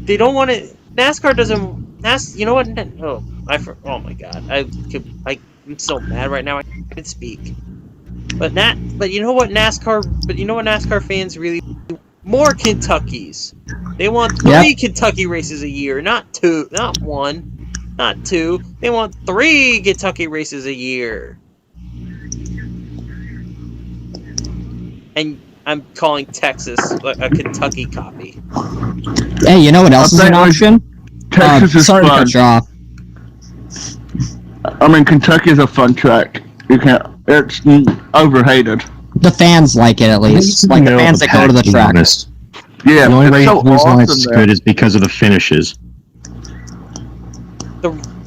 They don't want to. NASCAR doesn't. You know what? Oh my God! I'm so mad right now. I can't speak. But you know what NASCAR fans really more Kentuckys. They want 3 Kentucky races a year, not 2, not 1, not 2. They want 3 Kentucky races a year. And I'm calling Texas a Kentucky copy. Hey, you know what else is an option? Texas is sorry to fun. cut you off. I mean, Kentucky is a fun track. You can't. It's overhated. The fans like it at least. Like the fans that go to the track. Yeah, the only it's so reason it's awesome good is because of the finishes.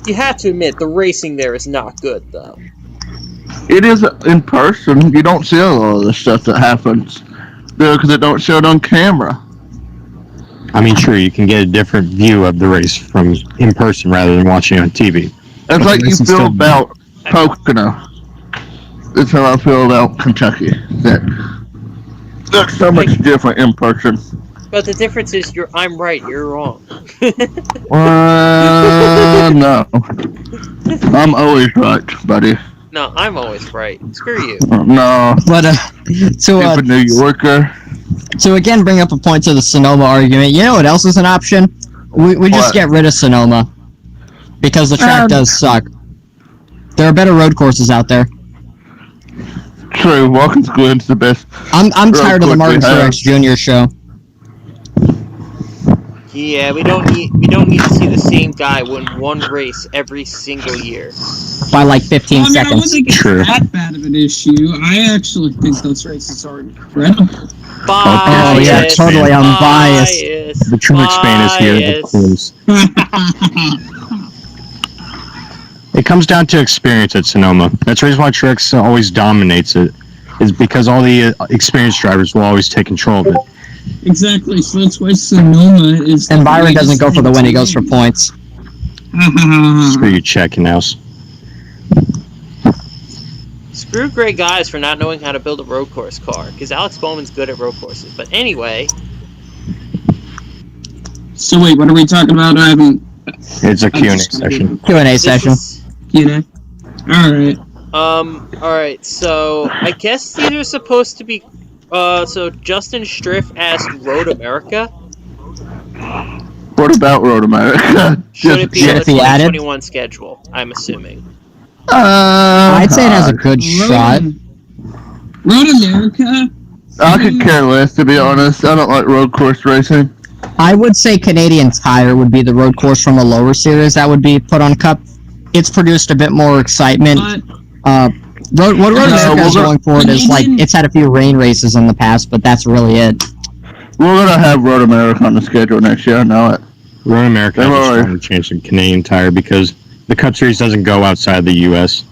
You have to admit the racing there is not good though. It is in person. You don't see a lot of the stuff that happens there because it don't show it on camera. I mean, sure, you can get a different view of the race from in person rather than watching on TV. It's like you feel about Pocono. That's how I feel about Kentucky. That's so much different in person. But the difference is I'm right, you're wrong. No. I'm always right, buddy. No, I'm always right. Screw you. No. But Stupid New Yorker. to again bring up a point to the Sonoma argument, you know what else is an option? We just get rid of Sonoma because the track does suck. There are better road courses out there. True, Watkins Glen's the best. I'm tired of the Martin Truex Jr. show. Yeah, we don't need to see the same guy win one race every single year. By like 15 I seconds. wasn't that bad of an issue. I actually think those races are incredible. Oh yeah, totally. I'm biased. The Truex fan is here. Of course. It comes down to experience at Sonoma. That's the reason why Truex always dominates it. Is because all the experienced drivers will always take control of it. Exactly. So that's why Sonoma is. And Byron doesn't go for the win; he goes for points. Screw you, checking house. Screw Greg Guys for not knowing how to build a road course car, because Alex Bowman's good at road courses. But anyway. So wait, what are we talking about? I haven't. It's a Q&A session. Q&A session. Q&A. All right. Alright, so I guess these are supposed to be. So Justin Striff asked Road America. What about Road America? Should it be on the be added? 2021 schedule? I'm assuming. I'd say it has a good shot. Road America? I could care less, to be honest. I don't like road course racing. I would say Canadian Tire would be the road course from a lower series that would be put on Cup. It's produced a bit more excitement. Road America is going forward is like it's had a few rain races in the past, but that's really it. We're gonna have Road America on the schedule next year. I know it. Road America is trying to change to Canadian Tire because the Cup Series doesn't go outside the U.S.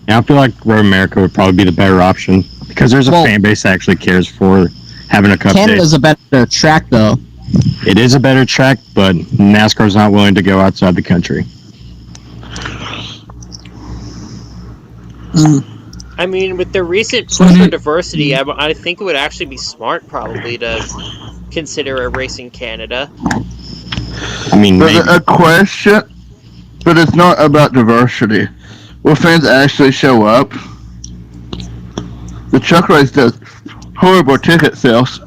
And I feel like Road America would probably be the better option because there's a fan base that actually cares for having a Cup day. Canada's a better track, though. It is a better track, but NASCAR's not willing to go outside the country. I mean, with the recent push for diversity, I think it would actually be smart, probably, to consider a race in Canada. I mean, a question, but it's not about diversity. Will fans actually show up? The truck race does horrible ticket sales.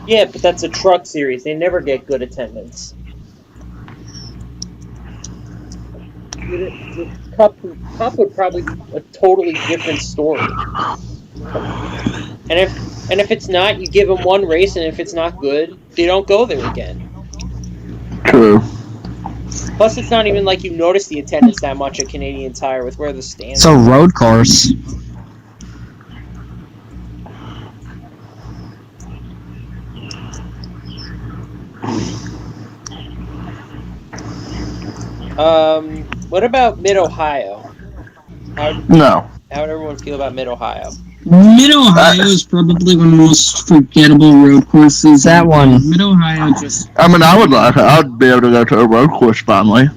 Yeah, but that's a truck series. They never get good attendance. The Cup would probably be a totally different story. And if it's not, you give them one race, and if it's not good, they don't go there again. True. Plus, it's not even like you notice the attendance that much at Canadian Tire with where the stands. It's a road course. What about Mid-Ohio? No. How would everyone feel about Mid-Ohio? Mid-Ohio is probably one of the most forgettable road courses. That one. Mid-Ohio just... I mean, I'd be able to go to a road course finally.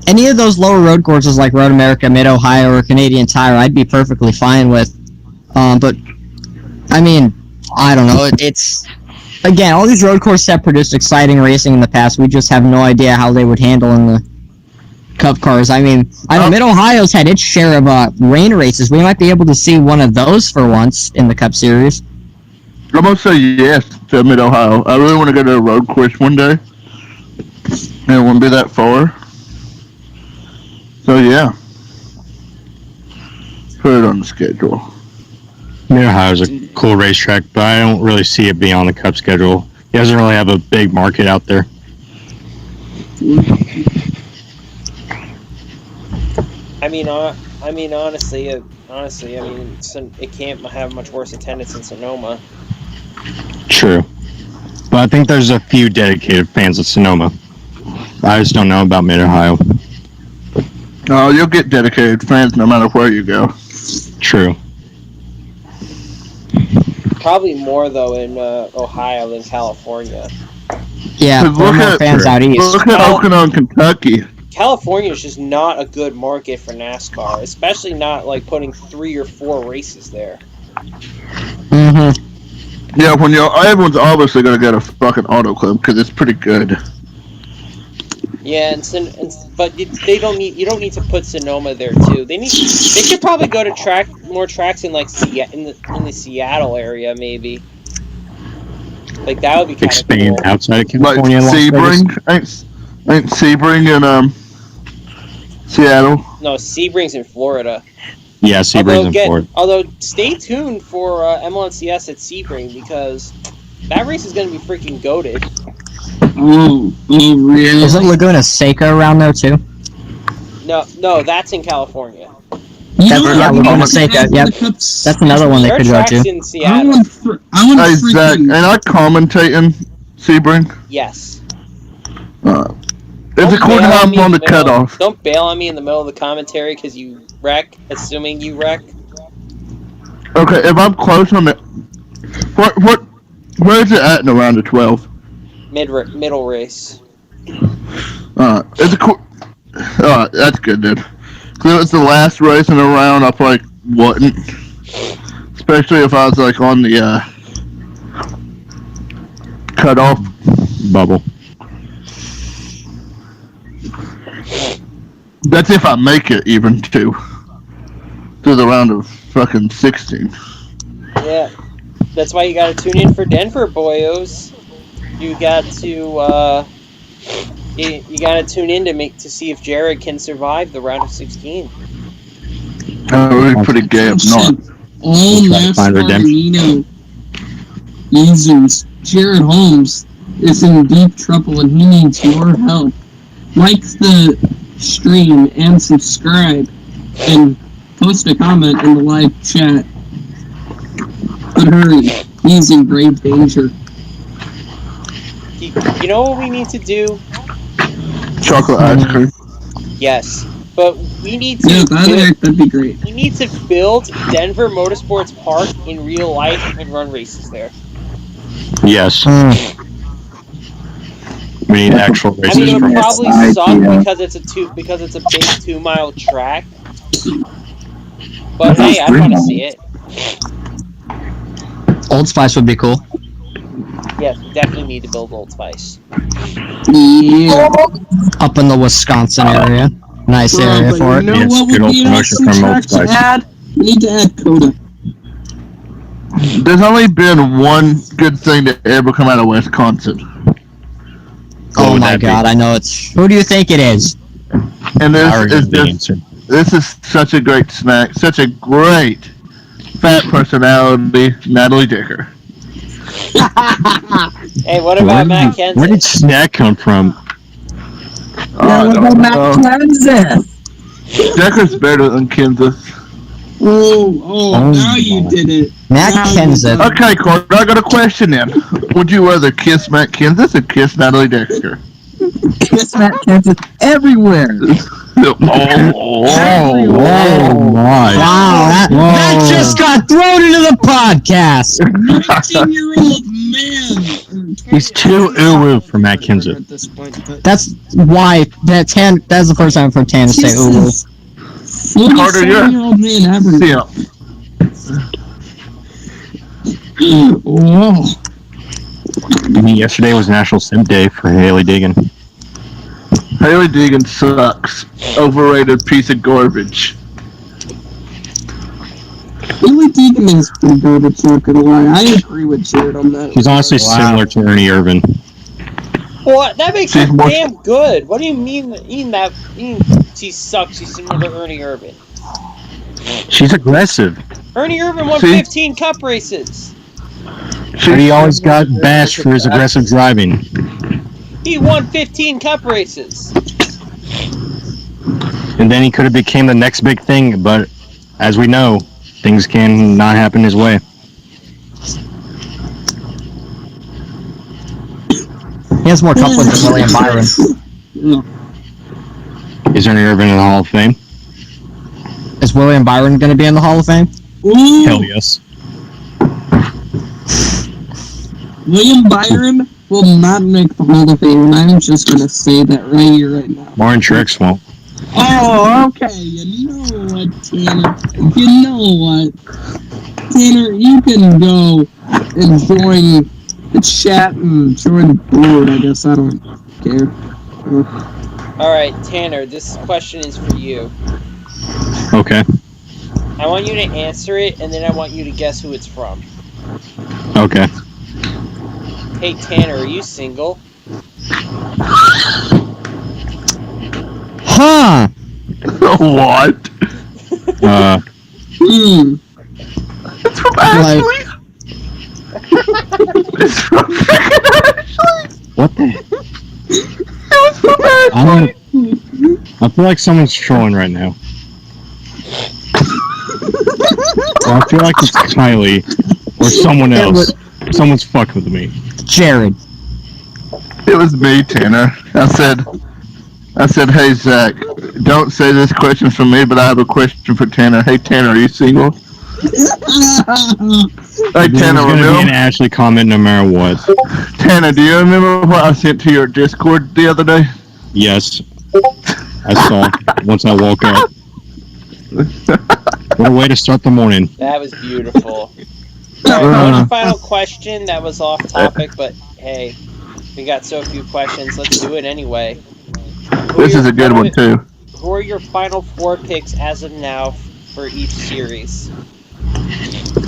Any of those lower road courses like Road America, Mid-Ohio, or Canadian Tire, I'd be perfectly fine with. But, I mean, I don't know. It's... Again, all these road courses have produced exciting racing in the past. We just have no idea how they would handle in the Cup cars. I mean, I know Mid-Ohio's had its share of rain races. We might be able to see one of those for once in the Cup Series. I'm going to say yes to Mid-Ohio. I really want to go to a road course one day. And it wouldn't be that far. So, yeah. Put it on the schedule. Mid-Ohio's a cool racetrack, but I don't really see it being on the Cup schedule. It doesn't really have a big market out there. Honestly, it can't have much worse attendance than Sonoma. True. But I think there's a few dedicated fans of Sonoma. I just don't know about Mid-Ohio. Oh, you'll get dedicated fans no matter where you go. True. Probably more though in Ohio than California. Yeah, there are more fans out east. Look at Oklahoma, Kentucky. California is just not a good market for NASCAR, especially not like putting 3 or 4 races there. Mm-hmm. Yeah, when everyone's obviously gonna get a fucking auto club because it's pretty good. Yeah, but they don't need. You don't need to put Sonoma there too. They should probably go to more tracks in like in the Seattle area maybe. Like that would be kind of Expand cool. outside of Like California. Sebring, ain't Sebring in Seattle? No, Sebring's in Florida. Yeah, Sebring's in Florida. Although stay tuned for M1CS at Sebring because that race is going to be freaking goated. Oh, really? Isn't Laguna Seca around there too? No, that's in California. Laguna Seca. Yep, that's another one they could go to. In Seattle. I want Hey, Zach, and I commentating Sebring? Yes. It's a cool time on the cutoff. Don't bail on me in the middle of the commentary because you wreck, assuming you wreck. Okay, if I'm close on it, where is it at in the round of 12? Middle race. It's a cool. That's good, dude. Cause it was the last race in the round, I probably wouldn't. Especially if I was like on the cutoff Bubble. That's if I make it even to the round of fucking 16. Yeah, that's why you gotta tune in for Denver, boyos. You got to you gotta tune in to see if Jared can survive the round of 16. That would be pretty gay if not. All NASCAR Amino users, Jared Holmes is in deep trouble and he needs your help. Like the stream and subscribe and post a comment in the live chat. But hurry, he's in grave danger. You know what we need to do? Chocolate ice cream. Yes, but we need to. Yeah, that'd be great. We need to build Denver Motorsports Park in real life and run races there. Yes. We need actual races. I mean, it would probably suck idea. because it's a big 2-mile track. But hey, I'd want to see it. Old Spice would be cool. Yes, we definitely need to build Old Spice. Yeah. Up in the Wisconsin area. Nice area for it. You know Yes, what good would old be an promotion awesome from Old track to Spice. add? We need to add Coda. There's only been one good thing to ever come out of Wisconsin. Oh would my that be? god, I know it's. Who do you think it is? And I already know the this answer. this is such a great snack, such a great fat personality, Natalie Dicker. Hey, what about Matt Kenseth? Where did snack come from? I don't know. Dicker's better than Kansas. Oh, now you did it. Matt Now you Kenseth. did it. Okay, Court, I got a question then. Would you rather kiss Matt Kansas or kiss Natalie Dicker? Kiss Matt Kenseth everywhere. Oh my. Wow, that just got thrown into the podcast! 19-year-old man. He's too uwu for Matt Kenseth. At this point, but That's why that's the first time for Tan to say ooh. Carter, you're 47-year-old man ever. Yeah. Oh. I mean, yesterday was National Simp Day for Haley Deegan. Haley Deegan sucks. Overrated piece of garbage. Billy Deegan is pretty good, it's not gonna lie. I agree with Jared on that. He's honestly similar to Ernie Irvin. Well, that makes She's her more- damn good. What do you mean she sucks? She's similar to Ernie Irvin. She's aggressive. Ernie Irvin won See? 15 cup races. But he always got bashed for his aggressive driving. He won 15 cup races. And then he could have became the next big thing, but as we know, things can not happen his way. He has more cup wins than William Byron. No. Is Ernie Irvin in the Hall of Fame? Is William Byron going to be in the Hall of Fame? Ooh, Hell yes. William Byron will not make the Hall of Fame, and I'm just going to say that right here, right now. Martin Truex won't. Oh, okay. You know what, Tanner? You know what? Tanner, you can go and join the chat and join the board, I guess. I don't care. Alright, Tanner, this question is for you. Okay. I want you to answer it, and then I want you to guess who it's from. Okay. Hey, Tanner, are you single? Huh. What? It's from Ashley. It's from freaking Ashley. What the? It was from Ashley. I feel like someone's trolling right now. Well, I feel like it's Kylie or someone else. Someone's fucking with me. Jared. It was me, Tanner. I said, hey, Zach, don't say this question's for me, but I have a question for Tanner. Hey, Tanner, are you single? Hey, There's Tanner, gonna be an remember? Ashley comment no matter what. Tanner, do you remember what I sent to your Discord the other day? Yes. I saw once I woke up. What a way to start the morning. That was beautiful. Alright, one final question that was off topic, but hey, we got so few questions, let's do it anyway. This is a good one, too. Who are your final 4 picks as of now for each series?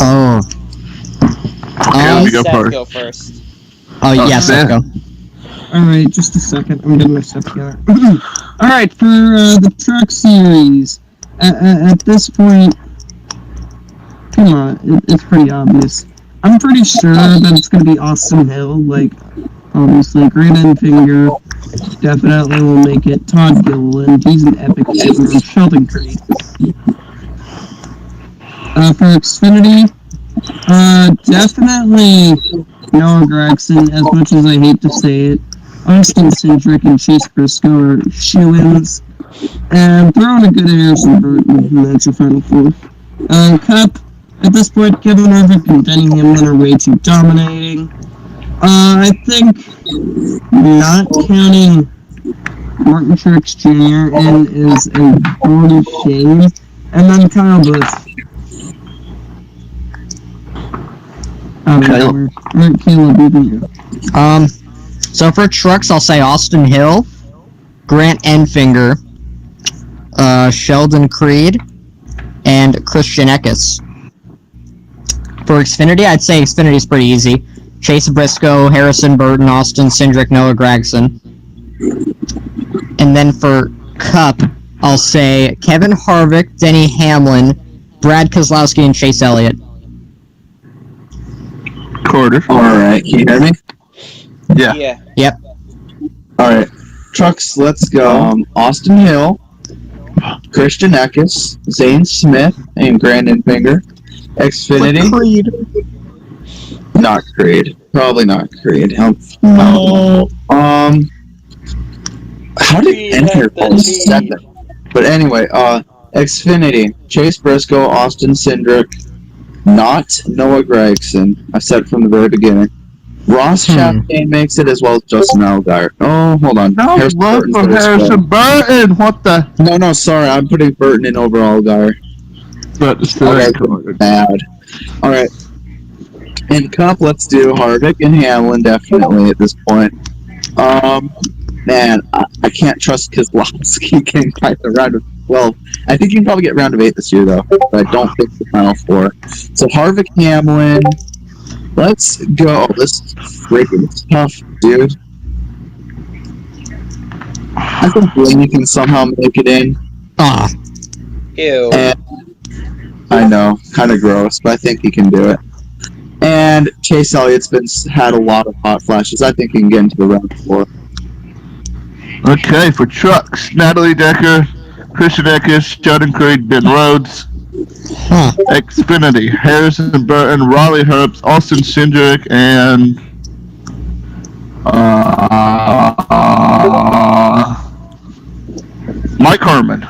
Oh. let me go Seth, first. go first. Oh, yes, Seth. let's go. Alright, just a second. I'm getting my stuff together. Alright, for the truck series, at this point, come on, it's pretty obvious. I'm pretty sure that it's going to be Austin Hill, like, obviously, Grant Enfinger definitely will make it. Todd Gilliland, he's an epic player. Sheldon Creed. For Xfinity, definitely Noah Gregson, as much as I hate to say it. Austin Cindric and Chase Briscoe are shoo-ins. And throwing a good Harrison Burton, and that's your final 4. Cup, at this point, Kevin Harvick and Denny Hamlin are way too dominating. I think not counting Martin Truex Jr. in is a bloody shame. And then Kyle Busch. Caleb. Alright, Caleb, even you. So for trucks, I'll say Austin Hill, Grant Enfinger, Sheldon Creed, and Christian Eckes. For Xfinity, I'd say Xfinity's pretty easy. Chase Briscoe, Harrison Burton, Austin Cindric, Noah Gragson. And then for Cup, I'll say Kevin Harvick, Denny Hamlin, Brad Keselowski, and Chase Elliott. Quarter. Alright, can you hear me? Yeah. Yeah. Yep. Alright. Trucks, let's go. Austin Hill, Christian Eckes, Zane Smith, and Grant Enfinger. Xfinity. Not Creed. Probably not Creed. How did Creed Enfinger has the fall lead. second? But anyway, Xfinity, Chase Briscoe, Austin Cindric, not Noah Gragson. I said it from the very beginning. Ross Chastain makes it as well as Justin Allgaier. Oh, hold on. No, Harrison love Burton's for there as Harrison well. Burton. What the? No, sorry. I'm putting Burton in over Allgaier. But still Bad. Alright. In Cup, let's do Harvick and Hamlin definitely at this point. Man, I can't trust Keselowski getting by the round of 12. I think you can probably get round of 8 this year, though. But I don't think the final 4. So Harvick, Hamlin. Let's go. This is freaking tough, dude. I think Blaney can somehow make it in. Ah. Ew. And I know, kind of gross, but I think he can do it. And Chase Elliott's had a lot of hot flashes. I think he can get into the round 4. Okay, for trucks, Natalie Decker, Christian Eckes, Sheldon Creed, Ben Rhodes. Xfinity, Harrison Burton, Raleigh Herbst, Austin Cindric, and Mike Herman.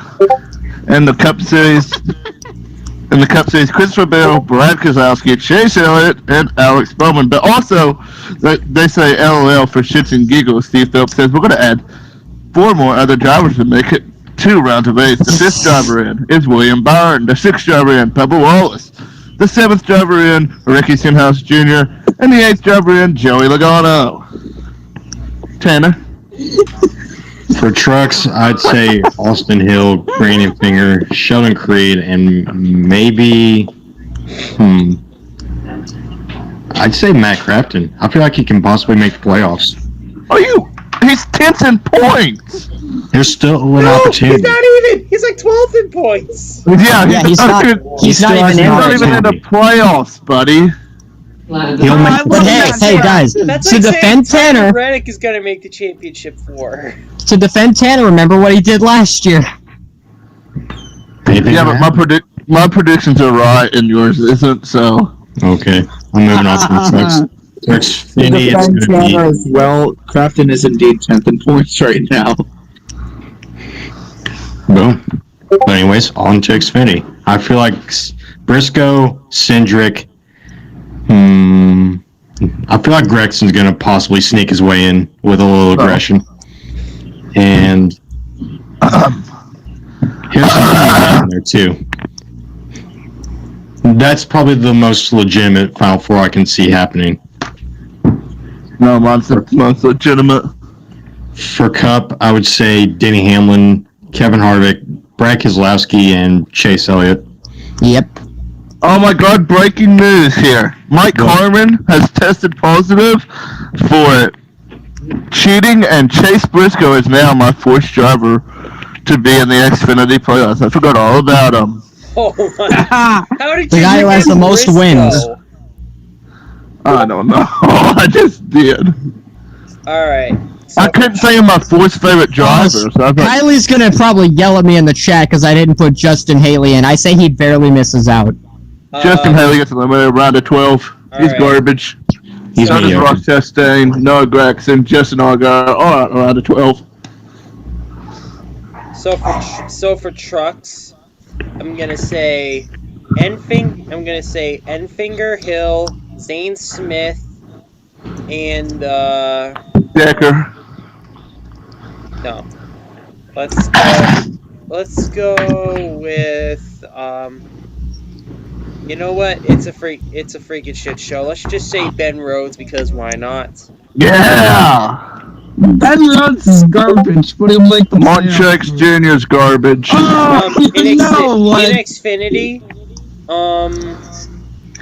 In the Cup Series, Christopher Bell, Brad Keselowski, Chase Elliott, and Alex Bowman. But also, they say LOL for shits and giggles. Steve Phelps says, we're going to add 4 more other drivers to make it 2 rounds of 8. The 5th driver in is William Byron. The 6th driver in, Bubba Wallace. The 7th driver in, Ricky Stenhouse Jr. And the 8th driver in, Joey Logano. Tanner? For trucks, I'd say Austin Hill, Brandon Finger, Sheldon Creed, and maybe, I'd say Matt Crafton. I feel like he can possibly make the playoffs. He's 10th in points. There's still an opportunity. He's not even. He's like 12th in points. Yeah, he's not even in the playoffs, buddy. He'll make But hey, guys, That's to like defend saying Tanner, Reddick is gonna make the championship 4. to defend Tanner, remember what he did last year. Yeah, but my predictions are right and yours isn't, so. Okay, I'm moving on to the trucks. Xfinity, it's going to be... as well, Crafton is indeed 10th in points right now. Boom. But anyways, on to Xfinity. I feel like Briscoe, Cindric, I feel like Gregson's going to possibly sneak his way in with a little aggression. And here's something in there too. That's probably the most legitimate Final Four I can see happening. No, mine's legitimate. For Cup, I would say Denny Hamlin, Kevin Harvick, Brad Keselowski, and Chase Elliott. Yep. Oh my god, breaking news here. Mike Harmon has tested positive for cheating, and Chase Briscoe is now my 4th driver to be in the Xfinity playoffs. I forgot all about him. Oh my! How did The you guy who has the most Briscoe? wins. I don't know. I just did. Alright. So I couldn't say I'm my 4th favorite driver. So I thought, Kylie's gonna probably yell at me in the chat because I didn't put Justin Haley in. I say he barely misses out. Justin Haley gets eliminated around to 12. He's Alright. garbage. He's So does mediocre. Ross Chastain, Noah Gragson, Justin Allgaier, all around to 12. So for trucks, I'm gonna say Enfinger, Hill, Zane Smith, and Decker. no. Let's go with you know what? It's a freaking shit show. Let's just say Ben Rhodes because why not? Yeah! Ben Rhodes is garbage, but he'll make the Montreux Jr.'s garbage. In No, Xfinity, I'm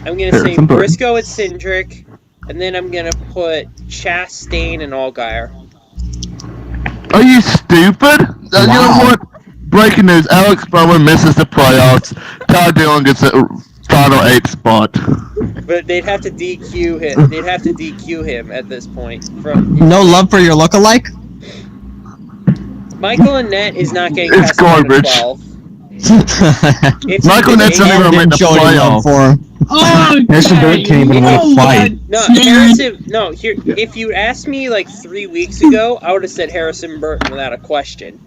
gonna say Harrison Burton. Briscoe at Cindric, and then I'm gonna put Chastain and Allgaier. Are you stupid? You know what? Breaking news, Alex Bowman misses the playoffs. Todd Dillon gets a final 8 spot. But they'd have to DQ him. They'd have to DQ him at this point. No love for your lookalike? Michael Annett is not getting It's past round of garbage. 12. Michael Annett's not even made the Joey love playoffs. for him. Harrison Burton can't even win a fight. No, Harrison. No, here. If you asked me like 3 weeks ago, I would have said Harrison Burton without a question.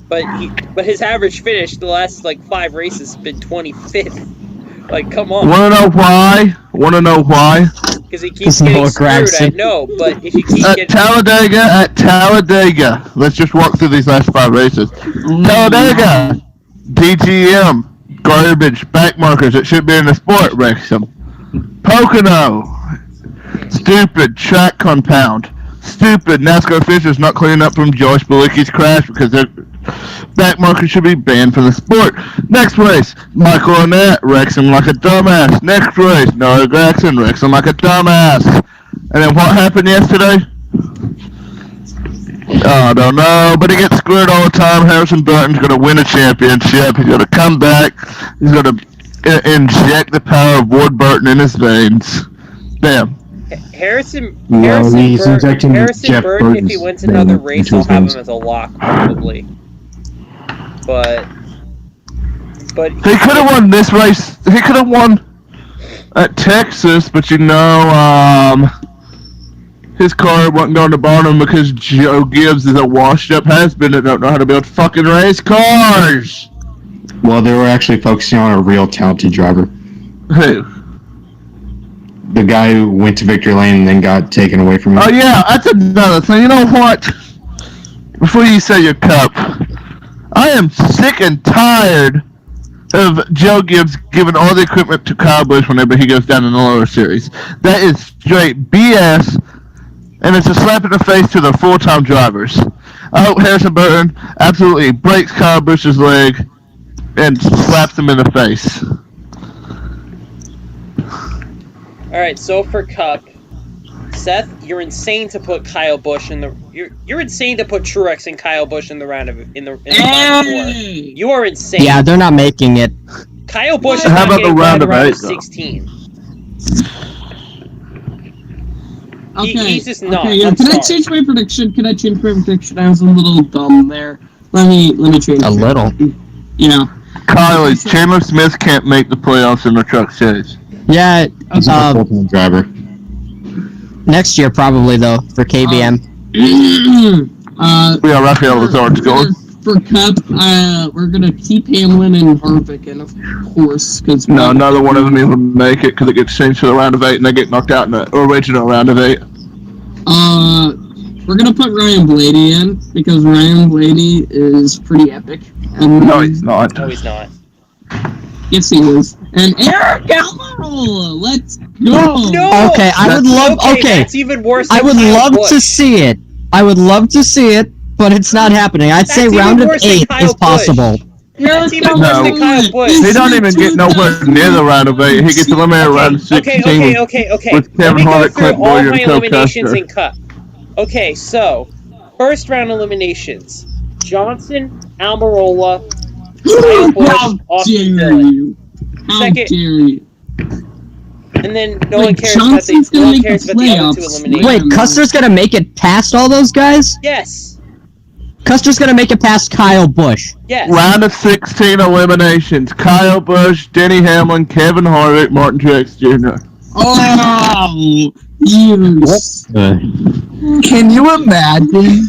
But his average finish the last like 5 races has been 25th. Like, come on. Wanna know why? Because he keeps Noah getting screwed. I Gragson. know, but if you keep At getting Talladega. Let's just walk through these last 5 races. Talladega. DGM. Garbage. Back markers that should be in the sport. Wrexham. Pocono. Stupid track compound. Stupid NASCAR officials not cleaning up from Josh Bilicki's crash because their back markers should be banned from the sport. Next race, Michael Annett wrecks him like a dumbass. Next race, Noah Gragson wrecks him like a dumbass. And then what happened yesterday? I don't know, but he gets screwed all the time. Harrison Burton's going to win a championship. He's going to come back. He's going to inject the power of Ward Burton in his veins. Damn. Harrison he's injecting Jeff Burton, if he Burton's wins another venom race, into I'll his have veins. him as a lock, probably. But He could have won this race. He could have won at Texas, but his car wasn't going to bottom because Joe Gibbs is a washed-up has-been that don't know how to build fucking race cars. Well, they were actually focusing on a real talented driver. Who? The guy who went to victory lane and then got taken away from him. Oh yeah, that's another thing. You know what? Before you say your cup, I am sick and tired of Joe Gibbs giving all the equipment to Kyle Busch whenever he goes down in the lower series. That is straight BS, and it's a slap in the face to the full-time drivers. I hope Harrison Burton absolutely breaks Kyle Busch's leg and slaps him in the face. Alright, so for Cup, Seth, you're insane to put Kyle Busch in the. You're insane to put Truex and Kyle Busch in the round of final four. You are insane. Yeah, they're not making it. Kyle Busch is How not about the getting round round of 8, 16. Okay. He's just not. Okay, yeah. I'm Can sorry. I change my prediction? I was a little dumb there. Let me change A it. little. Yeah. Kyle, Chandler Smith can't make the playoffs in the truck series. Yeah, He's a full-time driver. next year probably though for KBM. Yeah, Rafael Lazard's going. For Cup, we're gonna keep Hamlin and Harvick, and of course, because No, neither one of them even make it because it gets changed to the round of 8 and they get knocked out in the original round of 8. We're gonna put Ryan Blaney in because Ryan Blaney is pretty epic. And No, he's not. No, he's not. yes, he is. And Eric Almirola, let's go. No! Okay, I would love. Okay, That's even worse. I than would Kyle love Busch. to see it. I would love to see it, but it's not happening. I'd say That's even round of worse than 8 Kyle is possible. That's even worse No. than Kyle Busch. He don't even get nowhere near the round of 8. He gets eliminated around 16 Okay. with Let Kevin me go Harvick, through Clint all Bowyer, my and Phil eliminations Custer. in Cup. Okay, so first round eliminations: Johnson, Almirola, Kyle Busch, How Austin dare Dillon. you? How Second- dare you? And then no Wait, one cares Johnson's about gonna the make cares the about the other two playoffs. eliminations. Wait, Custer's gonna make it past all those guys? Yes. Custer's gonna make it past Kyle Busch. Yes. Round of 16 eliminations. Kyle Busch, Denny Hamlin, Kevin Harvick, Martin Truex Jr. Oh, you. Can you imagine?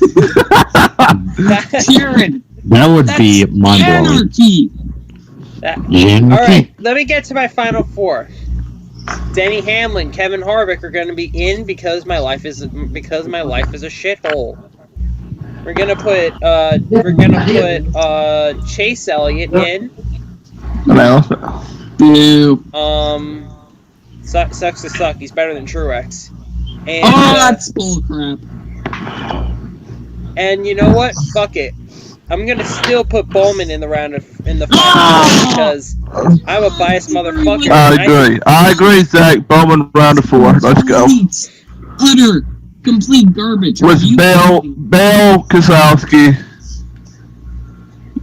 Kieran, That would that's be mind-blowing. anarchy. Alright, let me get to my final four. Denny Hamlin, Kevin Harvick are going to be in because my life is a shithole. We're gonna put Chase Elliott in. Boo. Sucks to suck. He's better than Truex. And That's bullcrap. and you know what? Fuck it. I'm gonna still put Bowman in the final because I'm a biased motherfucker. I agree, Zach. Bowman round of 4. Let's go. Complete garbage. With Bell, Keselowski,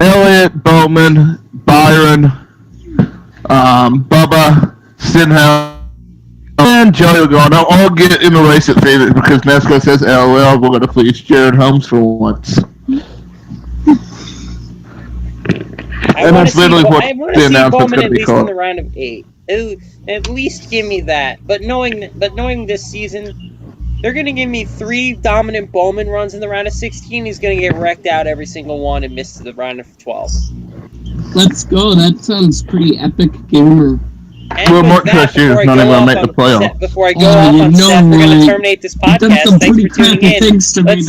Elliott, Bowman, Byron, Bubba, Stenhouse, and Joey Logano all get in the race at Phoenix because NASCAR says, LOL, we're going to please Jared Holmes for once. And that's literally what I want the to see announcement's Bowman going at to be least in called. the round of 8. At least give me that. But knowing this season, they're going to give me 3 dominant Bowman runs in the round of 16. He's going to get wrecked out every single one and miss the round of 12. Let's go. That sounds pretty epic, gamer. And Well, with Martin that, Truex Jr. is before I not go even off make on the playoffs. Seth- Before I go Oh, off you on know Seth, we're going what? to terminate this You've done podcast. some Thanks pretty for tuning crappy in. things to me Let's